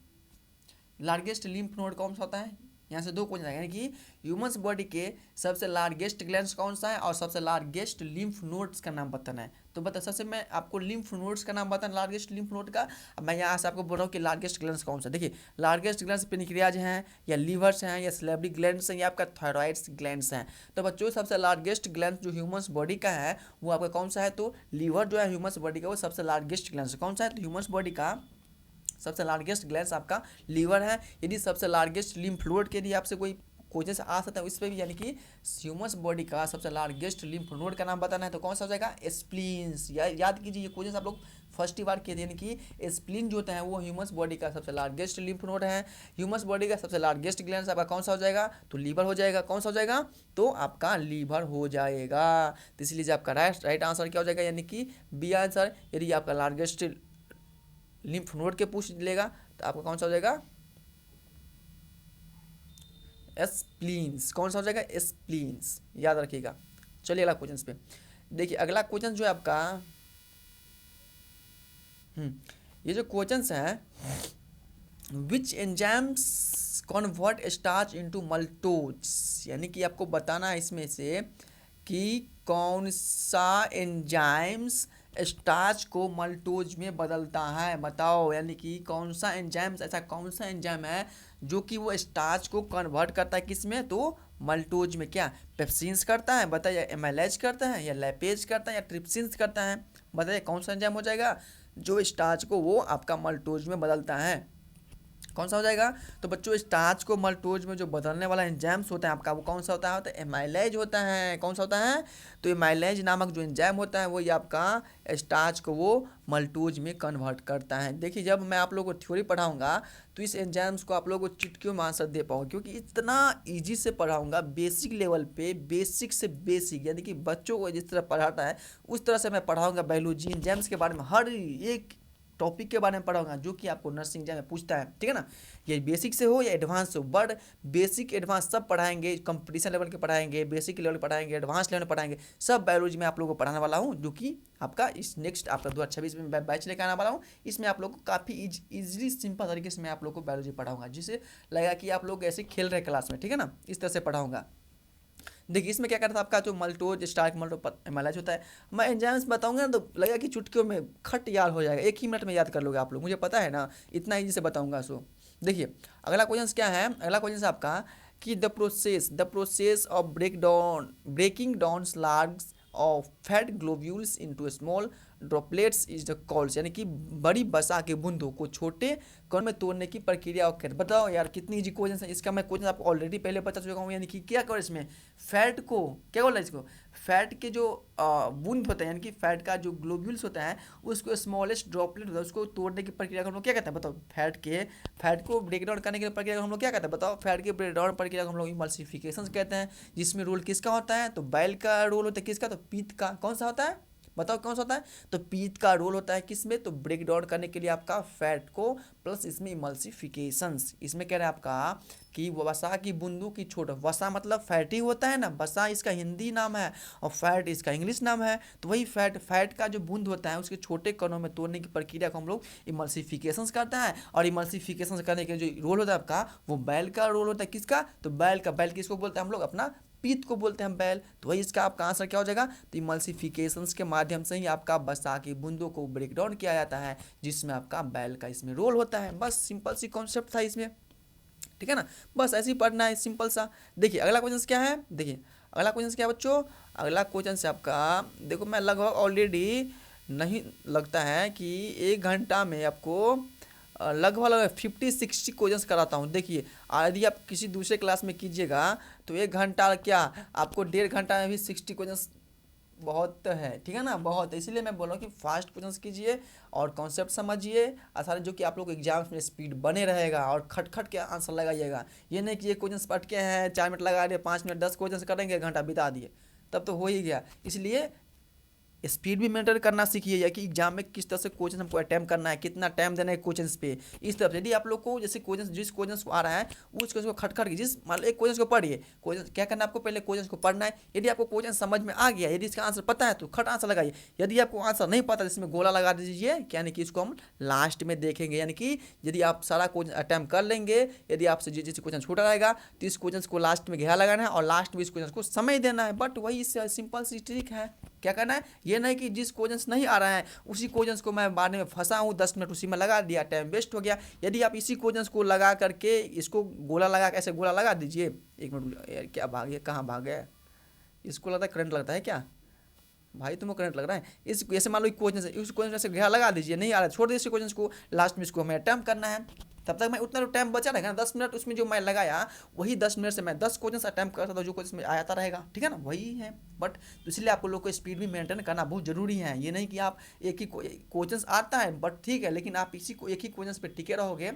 [SPEAKER 1] लार्जेस्ट लिम्फ नोड कौन सा होता है, यहाँ से दो क्वेश्चन आएगा, यानी कि ह्यूमन्स बॉडी के सबसे लार्जेस्ट ग्लैंड्स कौन सा है और सबसे लार्जेस्ट लिम्फ नोड्स का नाम बताना है। तो बता, सबसे मैं आपको लिम्फ नोड्स का नाम बताना, लार्जेस्ट लिम्फ नोड का। अब मैं यहाँ से आपको बोल रहा हूँ कि लार्जेस्ट ग्लैंड्स कौन सा। देखिए लार्जेस्ट ग्लैंड्स पेनिक्रियाज हैं या लीवर्स हैं या स्लेबरी ग्लैंड्स हैं या आपका थायराइड्स ग्लैंड्स हैं। तो बच्चों सबसे लार्जेस्ट ग्लैंड जो ह्यूमन्स बॉडी का है वो आपका कौन सा है, तो लीवर जो है ह्यूमन्स बॉडी का वो सबसे लार्जेस्ट ग्लैंड कौन सा है, तो ह्यूमन्स बॉडी का सबसे लार्जेस्ट ग्लैंड आपका लीवर है। यदि सबसे लार्जेस्ट लिम्फ नोड के लिए आपसे कोई क्वेश्चन आ सकता है इस पर भी, यानी कि ह्यूमन्स बॉडी का सबसे लार्जेस्ट लिम्फ नोड का नाम बताना है तो कौन सा हो जाएगा, स्प्लीन्स। याद कीजिए ये क्वेश्चन आप लोग फर्स्ट ही बार किए थे, यानी कि स्प्लीन जो होता है वो ह्यूमन्स बॉडी का सबसे लार्जेस्ट लिम्फ नोड है। ह्यूमन्स बॉडी का सबसे लार्जेस्ट ग्लैंड आपका कौन सा हो जाएगा, तो लीवर हो जाएगा। कौन सा हो जाएगा, तो आपका लीवर हो जाएगा। तो इसलिए आपका राइट आंसर क्या हो जाएगा, यानी कि बी आंसर। यदि आपका लार्जेस्ट लिम्फ नोड के पूछ लेगा तो आपका कौन सा हो जाएगा, स्प्लीन्स। कौन सा हो जाएगा, स्प्लीन्स, याद रखिएगा। चलिए अगला क्वेश्चन पे देखिए। अगला क्वेश्चन जो है आपका ये जो क्वेश्चन है, which enzymes convert starch into maltose, यानी कि आपको बताना है इसमें से कि कौन सा एंजाइम्स स्टार्च को मल्टोज में बदलता है, बताओ। यानी कि कौन सा एंजाइम्स, ऐसा कौन सा एंजाइम है जो कि वो स्टार्च को कन्वर्ट करता है किस में, तो मल्टोज में। क्या पेप्सिन्स करता है, बताइए, एमाइलेज करता है या लैपेज करता है या ट्रिप्सिन्स करता है, बताइए कौन सा एंजाइम हो जाएगा जो स्टार्च को वो आपका मल्टोज में बदलता है, कौन सा हो जाएगा। तो बच्चों स्टार्च को मल्टोज में जो बदलने वाला एंजाइम्स होता है आपका वो कौन सा होता है, एमाइलेज होता है। कौन सा होता है, तो एमाइलेज नामक जो एंजाइम होता है वो ये आपका स्टार्च को वो मल्टोज में कन्वर्ट करता है। देखिए जब मैं आप लोगों को थ्योरी पढ़ाऊंगा तो इस एंजाइम्स को आप लोगों को चुटकियों में आंसर दे पाऊंगा, क्योंकि इतना ईजी से पढ़ाऊंगा बेसिक लेवल पे, बेसिक से बेसिक, यानी कि बच्चों को जिस तरह पढ़ाता है उस तरह से मैं पढ़ाऊंगा। बायोलॉजी एंजाइम्स के बारे में हर एक टॉपिक के बारे में पढ़ाऊंगा जो कि आपको नर्सिंग एग्जाम में पूछता है, ठीक है ना। ये बेसिक से हो या एडवांस हो, बट बेसिक एडवांस सब पढ़ाएंगे, कंपटीशन लेवल के पढ़ाएंगे, बेसिक लेवल पढ़ाएंगे, एडवांस लेवल पढ़ाएंगे, सब बायोलॉजी में आप लोगों को पढ़ाने वाला हूँ, जो कि आपका इस नेक्स्ट आपका 2026 में बैच लेकर आने वाला हूँ। इसमें आप लोग को काफ़ी ईजिली सिंपल तरीके से मैं आप लोग को बायोलॉजी पढ़ाऊंगा, जिससे लगेगा कि आप लोग ऐसे खेल रहे क्लास में, ठीक है ना, इस तरह से पढ़ाऊंगा। देखिए इसमें क्या करता है आपका जो मल्टोज स्टार्क मल्टो एमाइलेज होता है, मैं एंजाइम्स बताऊंगा ना तो लगेगा कि चुटकियों में खट याद हो जाएगा, एक ही मिनट में याद कर लोगे आप लोग, मुझे पता है ना, इतना ईजी से बताऊंगा। सो देखिए अगला क्वेश्चन क्या है, अगला क्वेश्चन आपका कि the process of breaking down slags of fat globules into small droplets is the calls, यानी कि बड़ी बसा के बूंदों को छोटे कण में तोड़ने की प्रक्रिया और बताओ यार कितनी इजी क्वेश्चन है। इसका मैं क्वेश्चन आपको ऑलरेडी पहले बता चुका हूँ, यानी कि क्या करो इसमें फैट को क्या बोला इसको, फैट के जो बूंद होता है यानी कि फैट का जो ग्लोब्यूल्स होता है उसको स्मॉलेस्ट ड्रॉपलेट होता है उसको तोड़ने की प्रक्रिया को हम लोग क्या कहते हैं, बताओ। फैट को ब्रेक डाउन करने की प्रक्रिया को हम लोग क्या कहते हैं, बताओ। फैट के ब्रेक डाउन प्रक्रिया को हम लोग इमल्सिफिकेशन कहते हैं, जिसमें रोल किसका होता है, तो बैल का रोल होता है, किसका, तो पीत का। कौन सा होता है, बताओ कौन सा होता है, तो पीत का रोल होता है किसमें, तो ब्रेक डाउन करने के लिए आपका फैट को, प्लस इसमें इमल्सिफिकेशंस। इसमें कह रहे हैं आपका कि वसा की बूंदों की छोट, वसा मतलब फैट ही होता है ना, वसा इसका हिंदी नाम है और फैट इसका इंग्लिश नाम है, तो वही फैट का जो बूंद होता है उसके छोटे कणों में तोड़ने की प्रक्रिया को हम लोग इमल्सिफिकेशंस करते हैं। और इमल्सिफिकेशंस करने के जो रोल होता है आपका वो बैल का रोल होता है, किसका, तो बैल किसको बोलते हैं हम लोग, अपना पीत को बोलते हैं बैल। तो वही इसका आपका आंसर क्या हो जाएगा, तो इमल्सिफिकेशंस के माध्यम से ही आपका वसा की बूंदों को ब्रेक डाउन किया जाता है, जिसमें आपका बैल का इसमें रोल होता है। बस सिंपल सी कॉन्सेप्ट था इसमें, ठीक है ना, बस ऐसे ही पढ़ना है सिंपल सा। देखिए अगला क्वेश्चन क्या है, देखिए अगला क्वेश्चन क्या है बच्चों, अगला क्वेश्चन से आपका देखो मैं लगभग ऑलरेडी नहीं लगता है कि 1 घंटा में आपको लगभग 50-60 क्वेश्चंस कराता हूँ। देखिए यदि आप किसी दूसरे क्लास में कीजिएगा तो 1 घंटा क्या आपको 1.5 घंटा में भी 60 क्वेश्चंस बहुत है, ठीक है ना, बहुत है। इसीलिए मैं बोल रहा हूँ कि फास्ट क्वेश्चंस कीजिए और कॉन्सेप्ट समझिए आसानी, जो कि आप लोग एग्जाम्स में स्पीड बने रहेगा और खट के आंसर लगाइएगा। ये नहीं कि ये क्वेश्चंस पढ़ के हैं 4 मिनट लगा दिए, 5 मिनट 10 क्वेश्चंस करेंगे 1 घंटा बिता दिए, तब तो हो ही गया। इसलिए स्पीड भी मेंटेन करना सीखिए, या कि एग्जाम में किस तरह से क्वेश्चन हमको अटेम्प्ट करना है, कितना टाइम देना है क्वेश्चन पे। इस तरफ यदि आप लोग को जैसे क्वेश्चन जिस क्वेश्चन को आ रहा है उस क्वेश्चन को खटखट के जिस मान लो एक क्वेश्चन को पढ़िए, क्वेश्चन क्या करना है आपको, पहले क्वेश्चन को पढ़ना है। यदि आपको क्वेश्चन समझ में आ गया, यदि इसका आंसर पता है तो खट आंसर लगाइए। यदि आपको आंसर नहीं पता इसमें गोला लगा दीजिए, यानी कि इसको हम लास्ट में देखेंगे। यानी कि यदि आप सारा क्वेश्चन अटेम्प्ट कर लेंगे, यदि आपसे जिस क्वेश्चन छूटा रहेगा तो इस क्वेश्चन को लास्ट में घेरा लगाना है और लास्ट में इस क्वेश्चन को समय देना है। बट वही सिंपल सी ट्रिक है, क्या करना है, ये नहीं कि जिस क्वेश्चन नहीं आ रहा है उसी क्वेश्चन को मैं बाद में फंसा हूँ, 10 मिनट उसी में लगा दिया, टाइम वेस्ट हो गया। यदि आप इसी क्वेश्चन को लगा करके इसको गोला लगा के ऐसे गोला लगा दीजिए, एक मिनट यार क्या भाग गया, कहाँ भाग गया, इसको लगता है करंट लगता है क्या भाई, तुमको करंट लग रहा है। इस ऐसे मान लो क्वेश्चन से उस क्वेश्चन से घेरा लगा दीजिए, नहीं आ रहा है छोड़ दीजिए क्वेश्चन को, लास्ट में इसको हमें अटेम्प्ट करना है। तब तक मैं उतना जो टाइम बचा रहेगा ना 10 मिनट, उसमें जो मैं लगाया वही 10 मिनट से मैं 10 क्वेश्चन अटेम्प्ट करता था, जो क्वेश्चन में आता रहेगा, ठीक है ना, वही है। बट तो इसलिए आपको लोग को स्पीड भी मेंटेन करना बहुत जरूरी है। ये नहीं कि आप एक ही क्वेश्चन आता है बट ठीक है, लेकिन आप इसी को एक ही क्वेश्चन पे टिके रहोगे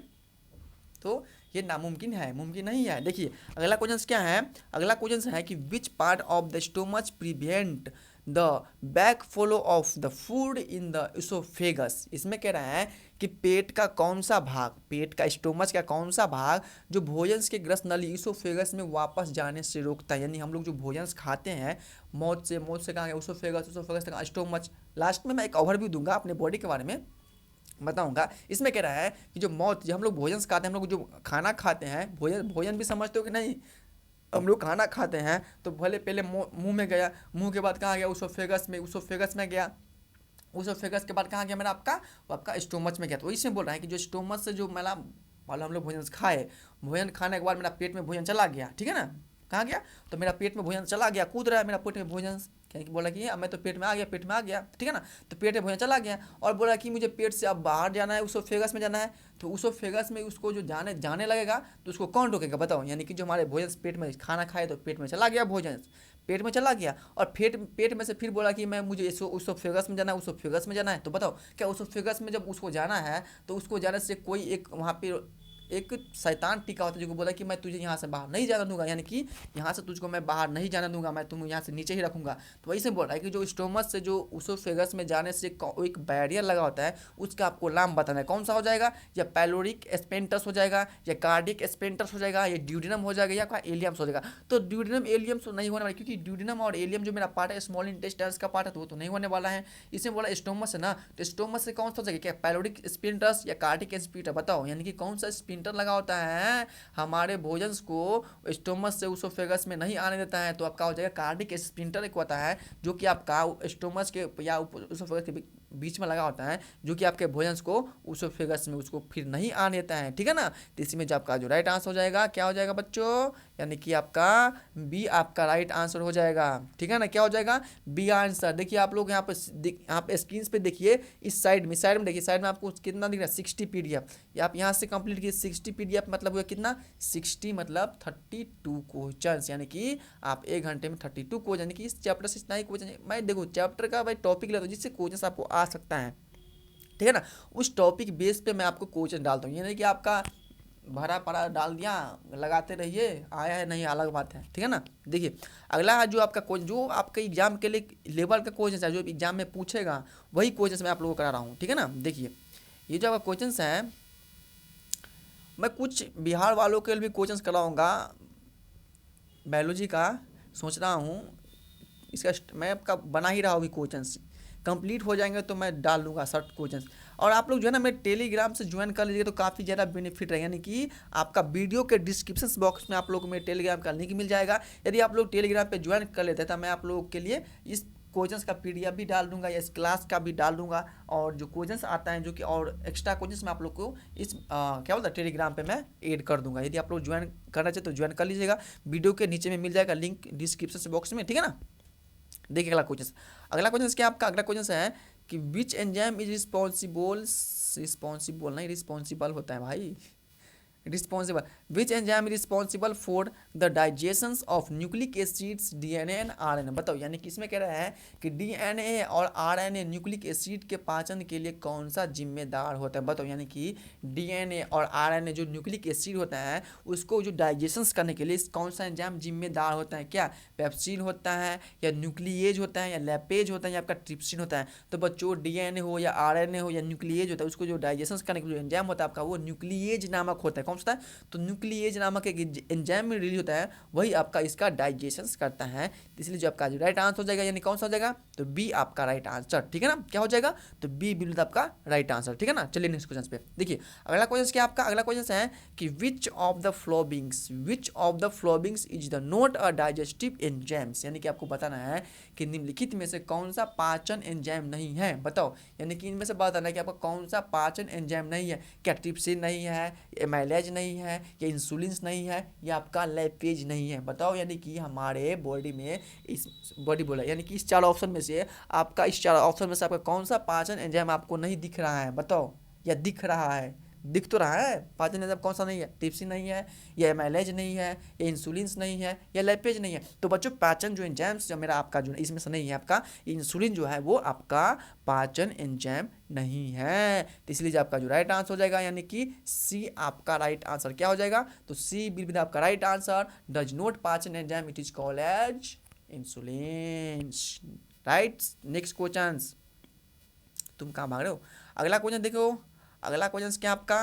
[SPEAKER 1] तो ये नामुमकिन है, मुमकिन नहीं है। देखिए अगला क्वेश्चन क्या है, अगला क्वेश्चन है कि which part of the stomach prevent the back flow of the food in the oesophagus. इसमें कह रहा है कि पेट का कौन सा भाग, पेट का स्टोमच का कौन सा भाग जो भोजन के ग्रस्त नली इसोफेगस में वापस जाने से रोकता है। यानी हम लोग जो भोजन खाते हैं मौत से कहाँ गया इसोफेगस, इसोफेगस तक स्टोमच। लास्ट में मैं एक ओवरव्यू दूंगा अपने बॉडी के बारे में बताऊंगा। इसमें कह रहा है कि जो मौत, जब हम लोग भोजन खाते हैं, हम लोग जो खाना खाते हैं, भोजन भी समझते हो कि नहीं, हम लोग खाना खाते हैं तो भले पहले मुंह में गया, मुंह के बाद कहाँ गया उसोफेगस में गया, उसोफेगस के बाद कहाँ गया मेरा आपका स्टोमच में गया। तो इसमें बोल रहा है कि जो स्टोमच से जो मेरा मान लो हम लोग भोजन खाए, भोजन खाने के बाद मेरा पेट में भोजन चला गया, ठीक है ना, कहाँ गया तो मेरा पेट में भोजन चला गया, कूद रहा है मेरा पेट में भोजन, क्या बोला कि मैं तो पेट में आ गया, ठीक है ना, तो पेट में भोजन चला गया और बोला कि मुझे पेट से अब बाहर जाना है, उसोफेगस में जाना है। तो उसोफेगस में उसको जो जाने लगेगा तो उसको कौन रोकेगा बताओ। यानी कि जो हमारे भोजन पेट में खाना खाए तो पेट में चला गया, भोजन पेट में चला गया और पेट में से फिर बोला कि मुझे उसोफेगस में जाना है, तो बताओ क्या उसोफेगस में जब उसको जाना है तो उसको जाने से कोई एक वहाँ पे एक शैतान टिका होता है जो बोला कि मैं तुझे यहाँ से बाहर नहीं जाने दूंगा, यानी कि यहाँ से तुझको मैं बाहर नहीं जाने दूंगा, मैं तुम यहाँ से नीचे ही रखूंगा। तो वही से बोल रहा है कि जो स्टोमच से जो उसोफेगस में जाने से एक बैरियर लगा होता है, उसका आपको नाम बताना है कौन सा हो जाएगा, या पैलोरिक स्पेंटस हो जाएगा, या कार्डिक स्पेंटस हो जाएगा, या ड्यूडिनम हो जाएगा, या एलियम्स हो जाएगा। तो ड्यूडिनम एलियम्स तो नहीं होने वाला, क्योंकि ड्यूडिनम और एलियम जो मेरा पार्ट है स्मॉल इंटेस्टाइन्स का पार्ट है, तो वो तो नहीं होने वाला है। इसमें बोला स्टोमच है ना, तो स्टोमच से कौन सा हो जाएगा, क्या पैलोरिक स्पिंटस या कार्डिक स्पिंटर, बताओ। यानी कि कौन सा स्पिंटर लगा होता है हमारे भोजन को स्टोमच से उसोफेगस में नहीं आने देता है, तो आपका हो जाएगा कार्डिक स्पिंटर एक होता है जो कि आपका स्टोमच के या उसोफेगस के बीच में लगा होता है, जो कि आपके भोजन को उसोफेगस में उसको फिर नहीं आने देता है, ठीक है ना। तो इसी में जो आपका जो राइट आंसर हो जाएगा क्या हो जाएगा बच्चों, यानी कि आपका बी आपका राइट आंसर हो जाएगा, ठीक है ना, क्या हो जाएगा बी आंसर। देखिए आप लोग यहाँ पे स्क्रीन पे देखिए, इस साइड में देखिए, साइड में आपको कितना दिख रहा है 60 PDF, या आप यहाँ से कंप्लीट कीजिए 60 PDF मतलब हुआ कितना 60 मतलब 32 क्वेश्चन, यानी कि आप 1 घंटे में 32 क्वेश्चन, यानी कि इस चैप्टर से इतना ही क्वेश्चन। मैं देखो चैप्टर का भाई टॉपिक लेता हूँ जिससे क्वेश्चन आपको आ सकता है, ठीक है ना, उस टॉपिक बेस पे मैं आपको क्वेश्चन डालता हूँ। ये नहीं कि आपका भरा पड़ा डाल दिया, लगाते रहिए, आया है नहीं अलग बात है, ठीक है ना। देखिए अगला जो आपका क्वेश्चन जो आपके एग्जाम के लिए लेवल का क्वेश्चन है, जो एग्जाम में पूछेगा वही क्वेश्चन मैं आप लोगों को करा रहा हूँ, ठीक है ना। देखिए ये जो आपका क्वेश्चन है, मैं कुछ बिहार वालों के लिए भी क्वेश्चन कराऊंगा बायोलॉजी का, सोच रहा हूँ इसका मैं आपका बना ही रहा हूँ, क्वेश्चन कंप्लीट हो जाएंगे तो मैं डाल दूंगा शॉर्ट क्वेश्चन। और आप लोग जो है ना मेरे टेलीग्राम से ज्वाइन कर लीजिए तो काफ़ी ज़्यादा बेनिफिट रहेगा, यानी कि आपका वीडियो के डिस्क्रिप्शन बॉक्स में आप लोग को मेरे टेलीग्राम का लिंक मिल जाएगा। यदि आप लोग टेलीग्राम पे ज्वाइन कर लेते हैं तो मैं आप लोगों के लिए इस क्वेश्चंस का PDF भी डाल दूंगा, या इस क्लास का भी डाल दूंगा, और जो क्वेश्चंस आता है जो कि और एक्स्ट्रा क्वेश्चंस मैं आप लोग को इस क्या बोलता है टेलीग्राम पे मैं ऐड कर दूंगा। यदि आप लोग ज्वाइन करना चाहे तो ज्वाइन कर लीजिएगा, वीडियो के नीचे में मिल जाएगा लिंक डिस्क्रिप्शन बॉक्स में, ठीक है ना। देखिए अगला क्वेश्चन क्या आपका अगला क्वेश्चन है कि विच एंजाइम इज रिस्पॉन्सिबल नहीं रिस्पॉन्सिबल होता है भाई, responsible, which enzyme responsible for the digestion of nucleic acids DNA and RNA. बताओ, यानी कि इसमें कह रहा है कि डीएनए और आरएनए न्यूक्लिक एसिड के पाचन के लिए कौन सा जिम्मेदार होता है। बताओ, यानी कि डीएनए और आरएनए जो न्यूक्लिक एसिड होता है उसको जो डाइजेशन करने के लिए कौन सा एंजाइम जिम्मेदार होता है। क्या पेप्सिन होता है, या न्यूक्लिएज होता है, या लैपेज होता है, या आपका ट्रिप्सिन होता है। तो बच्चों डीएनए हो या आरएनए हो या न्यूक्लिएज होता है, उसको जो डाइजेशन करने के लिए एंजाइम होता है आपका वो न्यूक्लिएज नामक होता है। कौन सा होता है? तो न्यूक्लिएज नामक एक एंजाइम में रिलीज होता है, वही आपका इसका डाइजेशन करता है। इसलिए जो आपका राइट आंसर हो जाएगा, यानी कौन सा हो जाएगा? तो बी आपका राइट आंसर। ठीक है ना, क्या हो जाएगा? तो बी बिल्कुल आपका राइट आंसर। ठीक है ना, चलिए नेक्स्ट क्वेश्चन पे देखिए। अगला क्वेश्चन क्या आपका? अगला क्वेश्चन है कि which of the followings is the not a digestive enzymes. यानी कि आपको बताना है कि निम्नलिखित में से कौन सा पाचन एंजाइम नहीं है। बताओ, यानी कि इनमें से बताना है कि आपका कौन सा पाचन एंजाइम नहीं है। क्या ट्रिप्सिन नहीं है, एमाइलेज नहीं है, या इंसुलिन नहीं है, या आपका लैपेज नहीं है। बताओ, यानी कि हमारे बॉडी में इस बॉडी बोला, यानी कि इस चार ऑप्शन में से आपका कौन सा पाचन एंजाइम आपको नहीं दिख रहा है। बताओ, या दिख रहा है? दिख तो रहा है पाचन एंजाइम कौन सा नहीं है? ट्रिप्सिन नहीं है, या एमाइलेज नहीं है, या इंसुलिन नहीं है, या लैपेज नहीं है। तो बच्चों पाचन जो एंजाइम्स जो मेरा आपका जो इसमें से नहीं है, आपका इंसुलिन जो है वो आपका पाचन एंजाइम नहीं है। तो इसलिए जो आपका जो राइट आंसर हो जाएगा, यानी कि सी आपका राइट आंसर क्या हो जाएगा? तो सी विल बी आपका राइट आंसर। डज नॉट पाचन enzyme, it is called as insulin. Right, next question. तुम कहाँ भाग रहे हो? अगला क्वेश्चन देखो। अगला क्वेश्चन क्या आपका?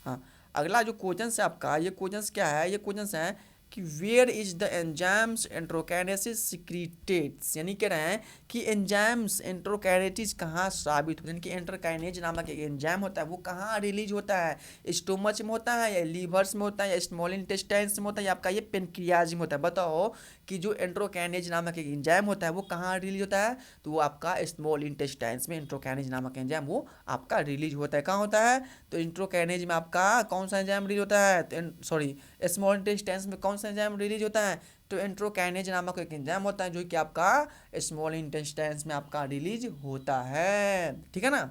[SPEAKER 1] हाँ, अगला जो क्वेश्चन है आपका, ये क्वेश्चन क्या है? ये क्वेश्चन है कि वेयर इज द एंजाइम्स एंट्रोकाइनेसिस सिक्रीटेड्स। यानी कह रहे हैं कि एंजाइम्स एंट्रोकाइनेटिस कहाँ साबित होते हैं। यानी कि एंट्रोकाइनेज नामक एक एंजाइम होता है, वो कहाँ रिलीज होता है? स्टोमच में होता है, या लीवर्स में होता है, या स्मॉल इंटेस्टाइन्स में होता है, या आपका ये पेनक्रियाज में होता है। बताओ कि जो एंट्रोकाइनेज नामक एक एंजाइम होता है वो कहाँ रिलीज होता है? तो वो आपका स्मॉल इंटेस्टाइन्स में एंट्रोकाइनेज नामक एंजाइम वो आपका रिलीज होता है। कहाँ होता है? तो एंट्रोकाइनेज में आपका कौन सा एंजाइम रिलीज होता है? सॉरी, स्मॉल इंटेस्टाइन्स में कौन सा एंजाइम रिलीज होता है? तो एंट्रोकाइनेज नामक एक एंजाइम होता है जो कि आपका स्मॉल इंटेस्टाइन्स में आपका रिलीज होता है। ठीक है ना,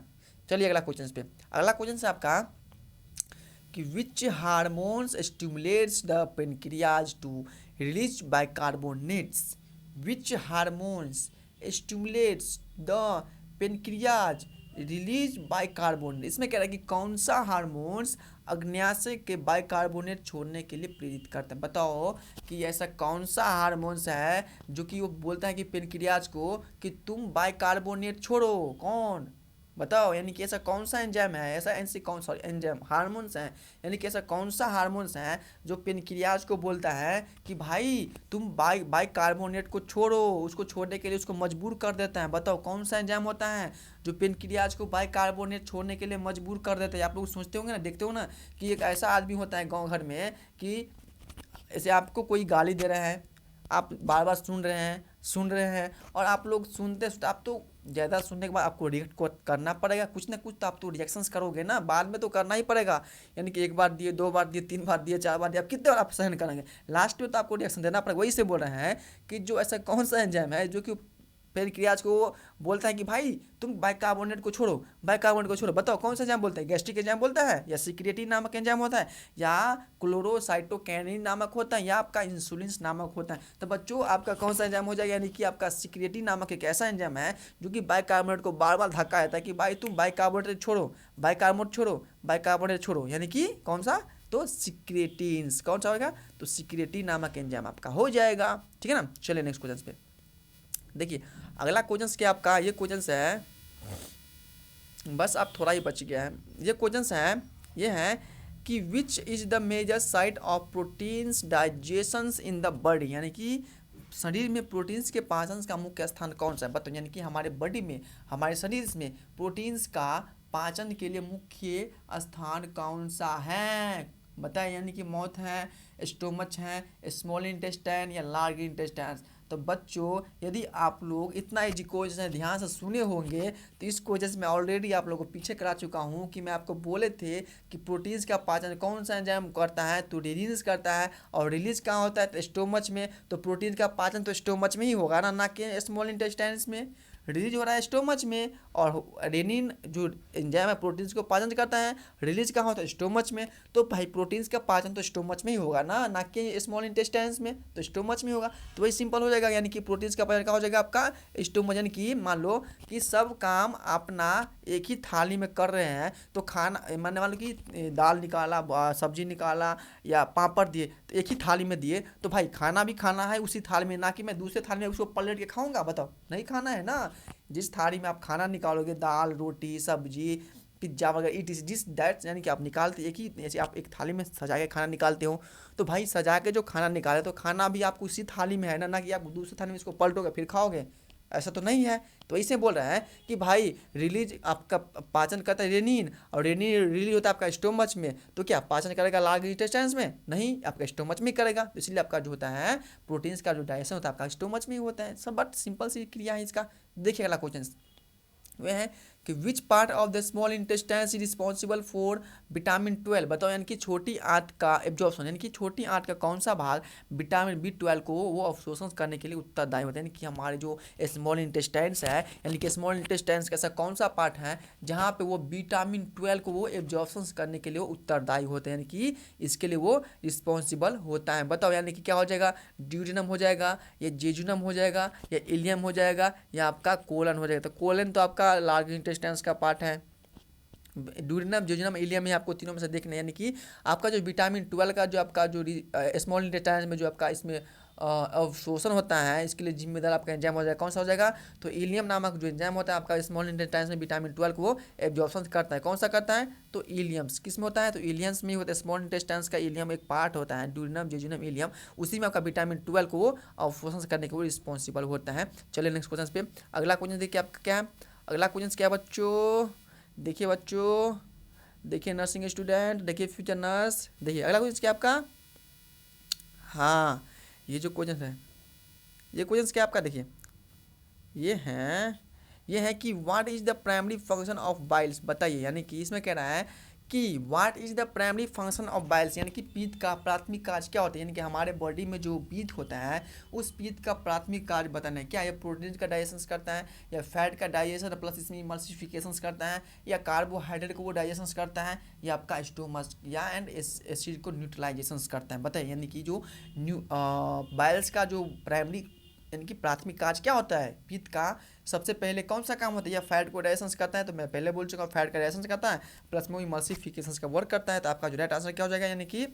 [SPEAKER 1] चलिए अगला क्वेश्चन पे। अगला क्वेश्चन है आपका कि which hormones stimulates the pancreas to release bicarbonates. Which hormones stimulates the pancreas release bicarbonate. इसमें कह रहा है कि कौन सा हार्मोन्स अग्न्याशय के बाइकार्बोनेट छोड़ने के लिए प्रेरित करते हैं। बताओ कि ऐसा कौन सा हार्मोन्स है जो कि वो बोलता है कि पेनक्रियाज को कि तुम बाइकार्बोनेट छोड़ो। कौन? बताओ, यानी कि ऐसा कौन सा एंजाइम है, ऐसा एंजाइम हार्मोन्स हैं, यानी कि ऐसा कौन सा हार्मोन्स हैं जो पेनक्रियाज को बोलता है कि भाई तुम बाइकार्बोनेट को छोड़ो, उसको छोड़ने के लिए उसको मजबूर कर देता है। बताओ कौन सा एंजाइम होता है जो पेनक्रियाज को बाइकार्बोनेट छोड़ने के लिए मजबूर कर देता है। आप लोग सोचते होंगे ना, देखते हो ना कि एक ऐसा आदमी होता है गाँव घर में कि ऐसे आपको कोई गाली दे रहा है, आप बार बार सुन रहे हैं और आप लोग सुनते आप तो ज़्यादा सुनने के बाद आपको रिएक्ट करना पड़ेगा, कुछ ना कुछ तो आप तो रिएक्शंस करोगे ना, बाद में तो करना ही पड़ेगा। यानी कि एक बार दिए, दो बार दिए, तीन बार दिए, चार बार दिए, आप कितने बार आप सहन करेंगे? लास्ट में तो आपको रिएक्शन देना पड़ेगा। वही से बोल रहे हैं कि जो ऐसा कौन सा एंजाइम है जो कि पेनक्रियाज को बोलता है कि भाई तुम बाइकार्बोनेट को छोड़ो, बाइकार्बोनेट को छोड़ो। बताओ कौन सा एंजाइम बोलता है? गैस्ट्रिक एंजाइम बोलता है, या सिक्रेटिन नामक एंजाइम होता है, या क्लोरोसाइटोकैनिन नामक होता है, या आपका इंसुलिन नामक होता है। तो बच्चों आपका कौन सा एंजाइम हो जाएगा? यानी कि आपका सिक्रेटिन नामक एक ऐसा एंजाइम है जो कि बाइकार्बोनेट को बार बार धक्का देता है कि भाई तुम बाइकार्बोनेट छोड़ो, बाइकार्बोनेट छोड़ो, बाइकार्बोनेट छोड़ो। यानी कि कौन सा? तो सिक्रेटिन्स। कौन सा होगा? तो सिक्रेटिन नामक एंजाइम आपका हो जाएगा। ठीक है ना, चलिए नेक्स्ट क्वेश्चन पे देखिए। अगला क्वेश्चन क्या आपका? ये क्वेश्चन है, बस आप थोड़ा ही बच गया है। ये क्वेश्चन है, ये है कि which is the major site of proteins digestions in the body. यानी कि शरीर में प्रोटीन्स के पाचन का मुख्य स्थान कौन सा है? बताओ, यानी कि हमारे बॉडी में, हमारे शरीर में प्रोटीन्स का पाचन के लिए मुख्य स्थान कौन सा है? बताए, यानी कि माउथ है, स्टोमच है, स्मॉल इंटेस्टाइन, या लार्ज इंटेस्टाइन। तो बच्चों यदि आप लोग इतना इजी क्वेश्चन ध्यान से सुने होंगे तो इस क्वेश्चन में ऑलरेडी आप लोगों को पीछे करा चुका हूँ कि मैं आपको बोले थे कि प्रोटीन्स का पाचन कौन सा एंजाइम करता है? तो रिलीज करता है, और रिलीज कहाँ होता है? तो स्टोमच में। तो प्रोटीन का पाचन तो स्टोमच में ही होगा ना कि स्मॉल इंटेस्टाइन्स में। रिलीज हो रहा है स्टोमच में, और रेनिन जो एंजाइम है प्रोटीन्स को पाचन करता है, रिलीज कहाँ होता है स्टोमच में। तो भाई प्रोटीन्स का पाचन तो स्टोमच में ही होगा ना कि स्मॉल इंटेस्टाइन्स में, तो स्टोमच में होगा। तो वही सिंपल हो जाएगा, यानी कि प्रोटीन्स का पाचन कहाँ हो जाएगा आपका स्टोमच। यानी कि मान लो कि सब काम अपना एक ही थाली में कर रहे हैं, तो खाना मान लो कि दाल निकाला, सब्जी निकाला या पापड़ दिए, तो एक ही थाली में दिए, तो भाई खाना भी खाना है उसी थाली में, ना कि मैं दूसरे थाली में उसको पलट के खाऊंगा। बताओ, नहीं खाना है ना। जिस थाली में आप खाना निकालोगे, दाल रोटी सब्जी पिज्ज़ा वगैरह इट इज जिस दैट, यानी कि आप निकालते एक ही, जैसे आप एक थाली में सजा के खाना निकालते हो, तो भाई सजा के जो खाना निकाले तो खाना भी आपको उसी थाली में है ना कि आप दूसरी थाली में इसको पलटोगे फिर खाओगे, ऐसा तो नहीं है। तो इसे बोल रहे हैं कि भाई रिलीज आपका पाचन करता है रेनिन, और रेनिन रिलीज होता है आपका स्टोमच में, तो क्या पाचन करेगा लार्ज इंटेस्टाइन्स में? नहीं, आपका स्टोमच में करेगा। तो इसलिए आपका जो होता है प्रोटीन्स का जो डाइजेशन होता है आपका स्टोमच में ही होता है। सब बट सिंपल सी क्रिया है इसका। देखिए अगला क्वेश्चन वह है कि which part of the small intestine is responsible for vitamin 12। बताओ, यानी कि छोटी आंत का एब्जॉर्प्शन, यानी कि छोटी आंत का कौन सा भाग विटामिन B12 को वो अवशोषण करने के लिए उत्तरदायी होता है। यानी कि हमारे जो स्मॉल इंटेस्टाइन्स है, यानी कि स्मॉल इंटेस्टाइन्स का ऐसा कौन सा पार्ट है जहाँ पे वो विटामिन 12 को वो एब्जॉर्प्शन करने के लिए वो उत्तरदायी होते हैं, यानी कि इसके लिए वो रिस्पॉन्सिबल होता है। बताओ, यानी कि क्या हो जाएगा, ड्यूडेनम हो जाएगा या जेजुनम हो जाएगा या इलियम हो जाएगा या आपका कोलन हो जाएगा। तो कोलन तो आपका लार्ज इंटेस्टाइन्स का पार्ट है, ड्यूडेनम जेजुनम इलियम ही आपको तीनों में से देखना है। यानी कि आपका जो विटामिन 12 का जो आपका जो स्मॉल इंटेस्टाइन में जो आपका इसमें अवशोषण होता है, इसके लिए जिम्मेदार आपका एंजाइम हो जाएगा, कौन सा हो जाएगा, तो इलियम नामक जो एंजाइम होता है आपका स्मॉल इंटेस्टाइन में विटामिन 12 को वो एब्जॉर्प्शन करता है। कौन सा करता है, तो इलियम्स किस में होता है, तो इलियम्स में ही होता है। स्मॉल इंटेस्टाइन का इलियम एक पार्ट होता है, ड्यूडेनम जेजुनम इलियम, उसी में आपका विटामिन 12 को वो अवशोषण करने के लिए रिस्पॉन्सिबल होता है। चलिए नेक्स्ट क्वेश्चन पे, अगला क्वेश्चन देखिए आपका क्या है। अगला क्वेश्चन क्या है बच्चों, देखिए बच्चों, देखिए नर्सिंग स्टूडेंट, देखिए फ्यूचर नर्स, देखिए अगला क्वेश्चन क्या आपका। हाँ, ये जो क्वेश्चन है, ये क्वेश्चन क्या आपका, देखिए ये है कि what is the primary function of Biles. बताइए, यानी कि इसमें कह रहा है कि what is the primary function of Biles, यानी कि पीत का प्राथमिक कार्य क्या होता है। यानी कि हमारे बॉडी में जो पीत होता है उस पीत का प्राथमिक कार्य बताना है। क्या ये प्रोटीन का डाइजेशन करता है, या फैट का डाइजेशन प्लस इसमें इमल्सिफिकेशन करता है, या कार्बोहाइड्रेट को वो डाइजेशन करता है, या आपका स्टोमच या एंड एसिड को न्यूट्रलाइजेशन करता है। बताइए, यानी कि जो बाइल्स का जो प्राइमरी यानी कि प्राथमिक कार्य क्या होता है पित्त का, सबसे पहले कौन सा काम होता है, या फैट को डाइजेशन करता है, तो मैं पहले बोल चुका हूँ फैट का डाइजेशन करता है, प्लस में इमल्सिफिकेशन का वर्क करता है। तो आपका जो राइट आंसर क्या हो जाएगा, यानी कि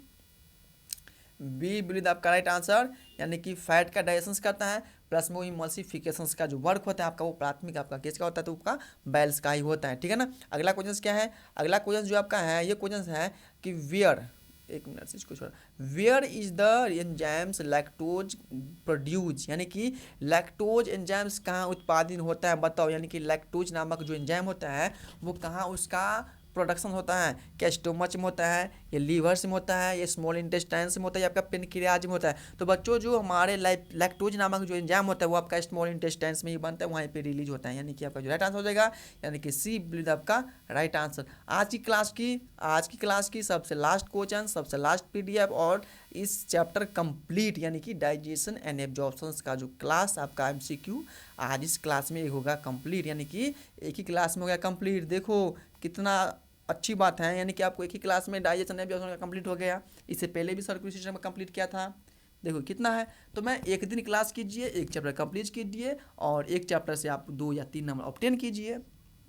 [SPEAKER 1] बी विल आपका राइट आंसर, यानी कि फैट का डाइजेशन करता है प्लस में इमल्सिफिकेशन का जो वर्क होता है आपका वो प्राथमिक आपका किसका होता है, तो आपका बैल्स का ही होता है। ठीक है ना। अगला क्वेश्चन क्या है, अगला क्वेश्चन जो आपका है ये क्वेश्चन है कि वेयर, एक मिनट से इसको छोड़ा, where is the enzymes lactose produce, यानी कि लैक्टोज एंजाइम्स कहाँ उत्पादन होता है। बताओ, यानी कि लैक्टोज नामक जो एंजाइम होता है वो कहाँ उसका प्रोडक्शन होता है। क्या स्टोमच में होता है, या लीवर्स में होता है, या स्मॉल इंटेस्टाइन्स में होता है, या आपका पेनक्रियाज में होता है। तो बच्चों जो हमारे लैक्टोज नामक जो एंजाइम होता है वो आपका स्मॉल इंटेस्टाइन्स में ही बनता है, वहीं पे रिलीज होता है। यानी कि आपका जो राइट आंसर हो जाएगा, यानी कि सी विल आपका राइट आंसर। आज की क्लास की सबसे लास्ट क्वेश्चन, सबसे लास्ट PDF और इस चैप्टर कंप्लीट, यानी कि डाइजेशन एंड एब्जॉर्प्शन का जो क्लास आपका MCQ आज इस क्लास में होगा कंप्लीट, यानी कि एक ही क्लास में हो गया कंप्लीट। देखो कितना अच्छी बात है, यानी कि आपको एक ही क्लास में डाइजेशन एब्जॉर्प्शन का कंप्लीट हो गया। इससे पहले भी सर्कुलेटरी सिस्टम में कंप्लीट किया था, देखो कितना है। तो मैं एक दिन क्लास कीजिए, एक चैप्टर कंप्लीट कीजिए, और एक चैप्टर से आप 2 या 3 नंबर ऑब्टेन कीजिए।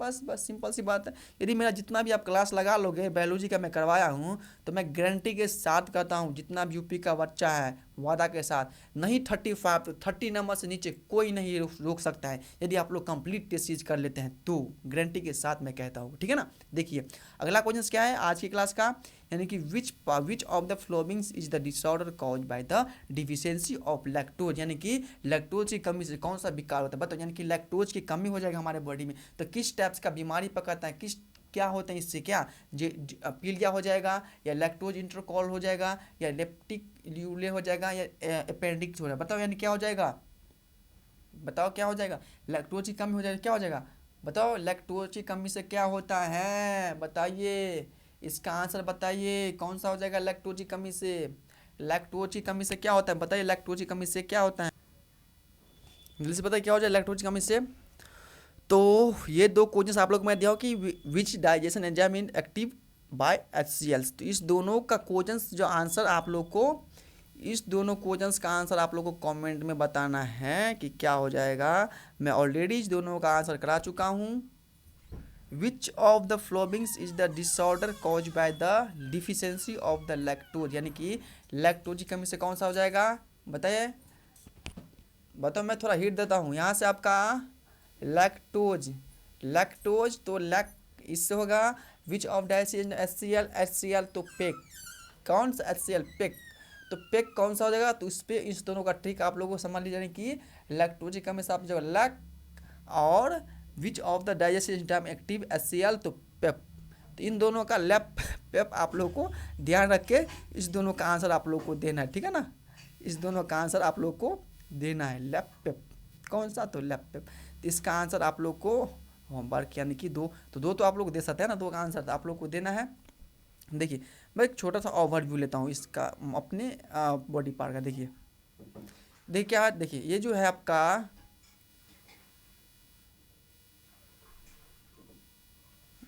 [SPEAKER 1] बस सिंपल सी बात है। यदि मेरा जितना भी आप क्लास लगा लोगे बायोलॉजी का मैं करवाया हूँ, तो मैं गारंटी के साथ कहता हूँ जितना भी यूपी का बच्चा है वादा के साथ नहीं 35 तो 30 नंबर से नीचे कोई नहीं रोक सकता है, यदि आप लोग कंप्लीट टेस्ट सीरीज कर लेते हैं तो गारंटी के साथ मैं कहता हूँ। ठीक है ना। देखिए अगला क्वेश्चन क्या है आज की क्लास का, यानी कि which of the followings is the disorder cause by the deficiency of lactose, यानी कि लैक्टोज की कमी से कौन सा विकार होता है। बताओ, यानी कि लैक्टोज की कमी हो जाएगा हमारे बॉडी में तो किस टाइप्स का बीमारी पकड़ता है, किस क्या होते हैं इससे, क्या पीलिया हो जाएगा, या लैक्टोज इंटरकॉल हो जाएगा, या लेप्टिक ल्यूले हो जाएगा, या अपेंडिक्स हो जाएगा। बताओ यानी क्या हो जाएगा, बताओ क्या हो जाएगा, लैक्टोज की कमी हो जाएगा, क्या हो जाएगा, बताओ लैक्टोज की कमी से क्या होता है, बताइए इसका आंसर बताइए कौन सा हो जाएगा लैक्टोज की कमी से। लैक्टोज की कमी से क्या होता है, बताइए लैक्टोज की कमी से क्या होता है, जल्दी से बताइए क्या हो जाए लैक्टोज की कमी से। तो ये दो क्वेश्चंस आप लोग को मैं दिया हो कि which digestion enzyme inactive by HCl। तो इस दोनों का क्वेश्चंस जो आंसर आप लोग को, इस दोनों क्वेश्चंस का आंसर आप लोग को कमेंट में बताना है कि क्या हो जाएगा। मैं ऑलरेडी इस दोनों का आंसर करा चुका हूँ। Which of the followings is the disorder cause by the deficiency of the lactose, यानी कि लैक्टोज की कमी से कौन सा हो जाएगा, बताइए बताओ। मैं थोड़ा हिट देता हूँ यहाँ से, आपका लैक्टोज, लैक्टोज तो इससे होगा विच ऑफ डाइजेशन HCl तो पेक, कौन सा HCl पेक, तो पेक कौन सा हो जाएगा। तो इस पे इस दोनों का ट्रिक आप लोगों को समझ लीजिए कि लैक्टोज की कमी से आप जो लैक और विच of the digestion time active HCl तो पेप। तो इन दोनों का लैप पेप आप लोग को ध्यान रख के इस दोनों का आंसर आप लोग को देना है, ठीक है ना। इस दोनों का आंसर आप लोग को देना है, लैप पेप कौन सा, तो लैप पेप। तो इसका आंसर आप लोग को होमवर्क यानी कि दो, तो दो तो आप लोग दे सकते हैं ना, दो का आंसर आप लोग को देना है। देखिए मैं एक छोटा सा ओवरव्यू लेता हूँ इसका अपने बॉडी पार्ट का। देखिए क्या है, देखिए ये जो है आपका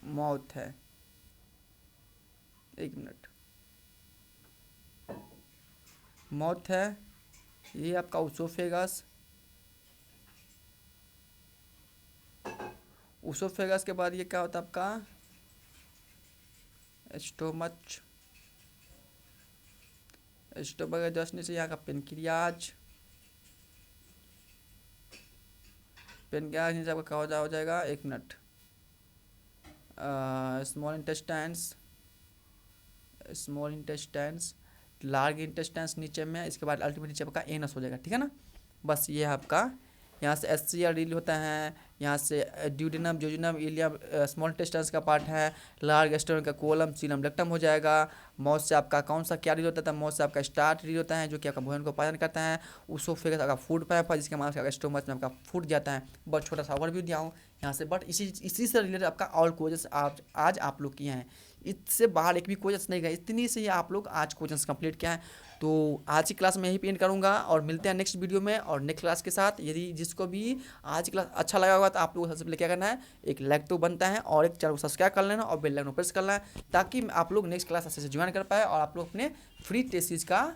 [SPEAKER 1] माउथ है, एक मिनट, माउथ है, ये आपका उसोफेगस, उसोफेगस के बाद ये क्या होता है आपका स्टोमच, स्टोमच के जस्ट नीचे यहाँ का पेनक्रियाज, पेनक्रियाज नीचे आपका क्या हो जाएगा, एक minute, small intestines, small intestines, large intestines नीचे में, इसके बाद अल्टीमेट नीचे आपका एनस हो जाएगा, ठीक है ना। बस ये है आपका, यहाँ से HCl रिलीज होता है, यहाँ से ड्यूडेनम, जोजुनम, इलियम स्मॉल इंटेस्टाइन्स का पार्ट है, लार्ज इंटेस्टाइन का कोलम, सीलम, रेक्टम हो जाएगा। माउथ से आपका कौन सा क्या रिलीज होता है, माउथ से आपका स्टार्ट रिलीज होता है जो कि आपका भोजन को पाचन करता है। उसोफेगस आपका फूड पाइप है जिसके माध्यम से आपका स्टोमच में आपका फूड जाता है। बहुत छोटा सा ओवरव्यू दिया हूँ यहाँ से, बट इसी से रिलेटेड आपका और क्वेश्चन आज आप लोग किए हैं, इससे बाहर एक भी क्वेश्चन नहीं गए, इतनी से ही आप लोग आज क्वेश्चन कंप्लीट किया है। तो आज की क्लास में यही पेंट करूंगा और मिलते हैं नेक्स्ट वीडियो में और नेक्स्ट क्लास के साथ। यदि जिसको भी आज की क्लास अच्छा लगा होगा तो आप लोगों को सबसे पहले क्या करना है, एक लाइक तो बनता है और एक चैनल को सब्सक्राइब कर लेना और बेल आइकन को प्रेस करना है ताकि आप लोग नेक्स्ट क्लास अच्छे से ज्वाइन कर पाए और आप लोग अपने फ्री टेस्ट सीरीज का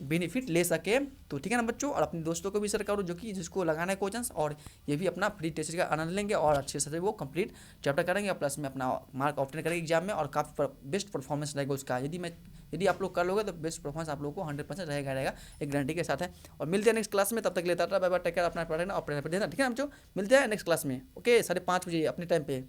[SPEAKER 1] बेनिफिट ले सके। तो ठीक है ना बच्चों, और अपने दोस्तों को भी शेयर करो जो कि जिसको लगाना है क्वेश्चंस, और ये भी अपना फ्री टेस्ट का आनंद लेंगे और अच्छे से वो कंप्लीट चैप्टर करेंगे, प्लस में अपना मार्क ऑब्टेन करेंगे एग्जाम में और काफ़ी बेस्ट परफॉर्मेंस रहेगा उसका। यदि आप लोग कर लोगे तो बेस्ट परफॉर्मेंस आप लोगों को 100% रहेगा, एक गारंटी के साथ है। और मिलते हैं नेक्स्ट क्लास में, तब तक लेता रहा, बाय बाय, टेक केयर, अपना पढ़ना और अपने देना, ठीक है ना बच्चों। मिलते हैं नेक्स्ट क्लास में, ओके 5:30 बजे अपने टाइम पे।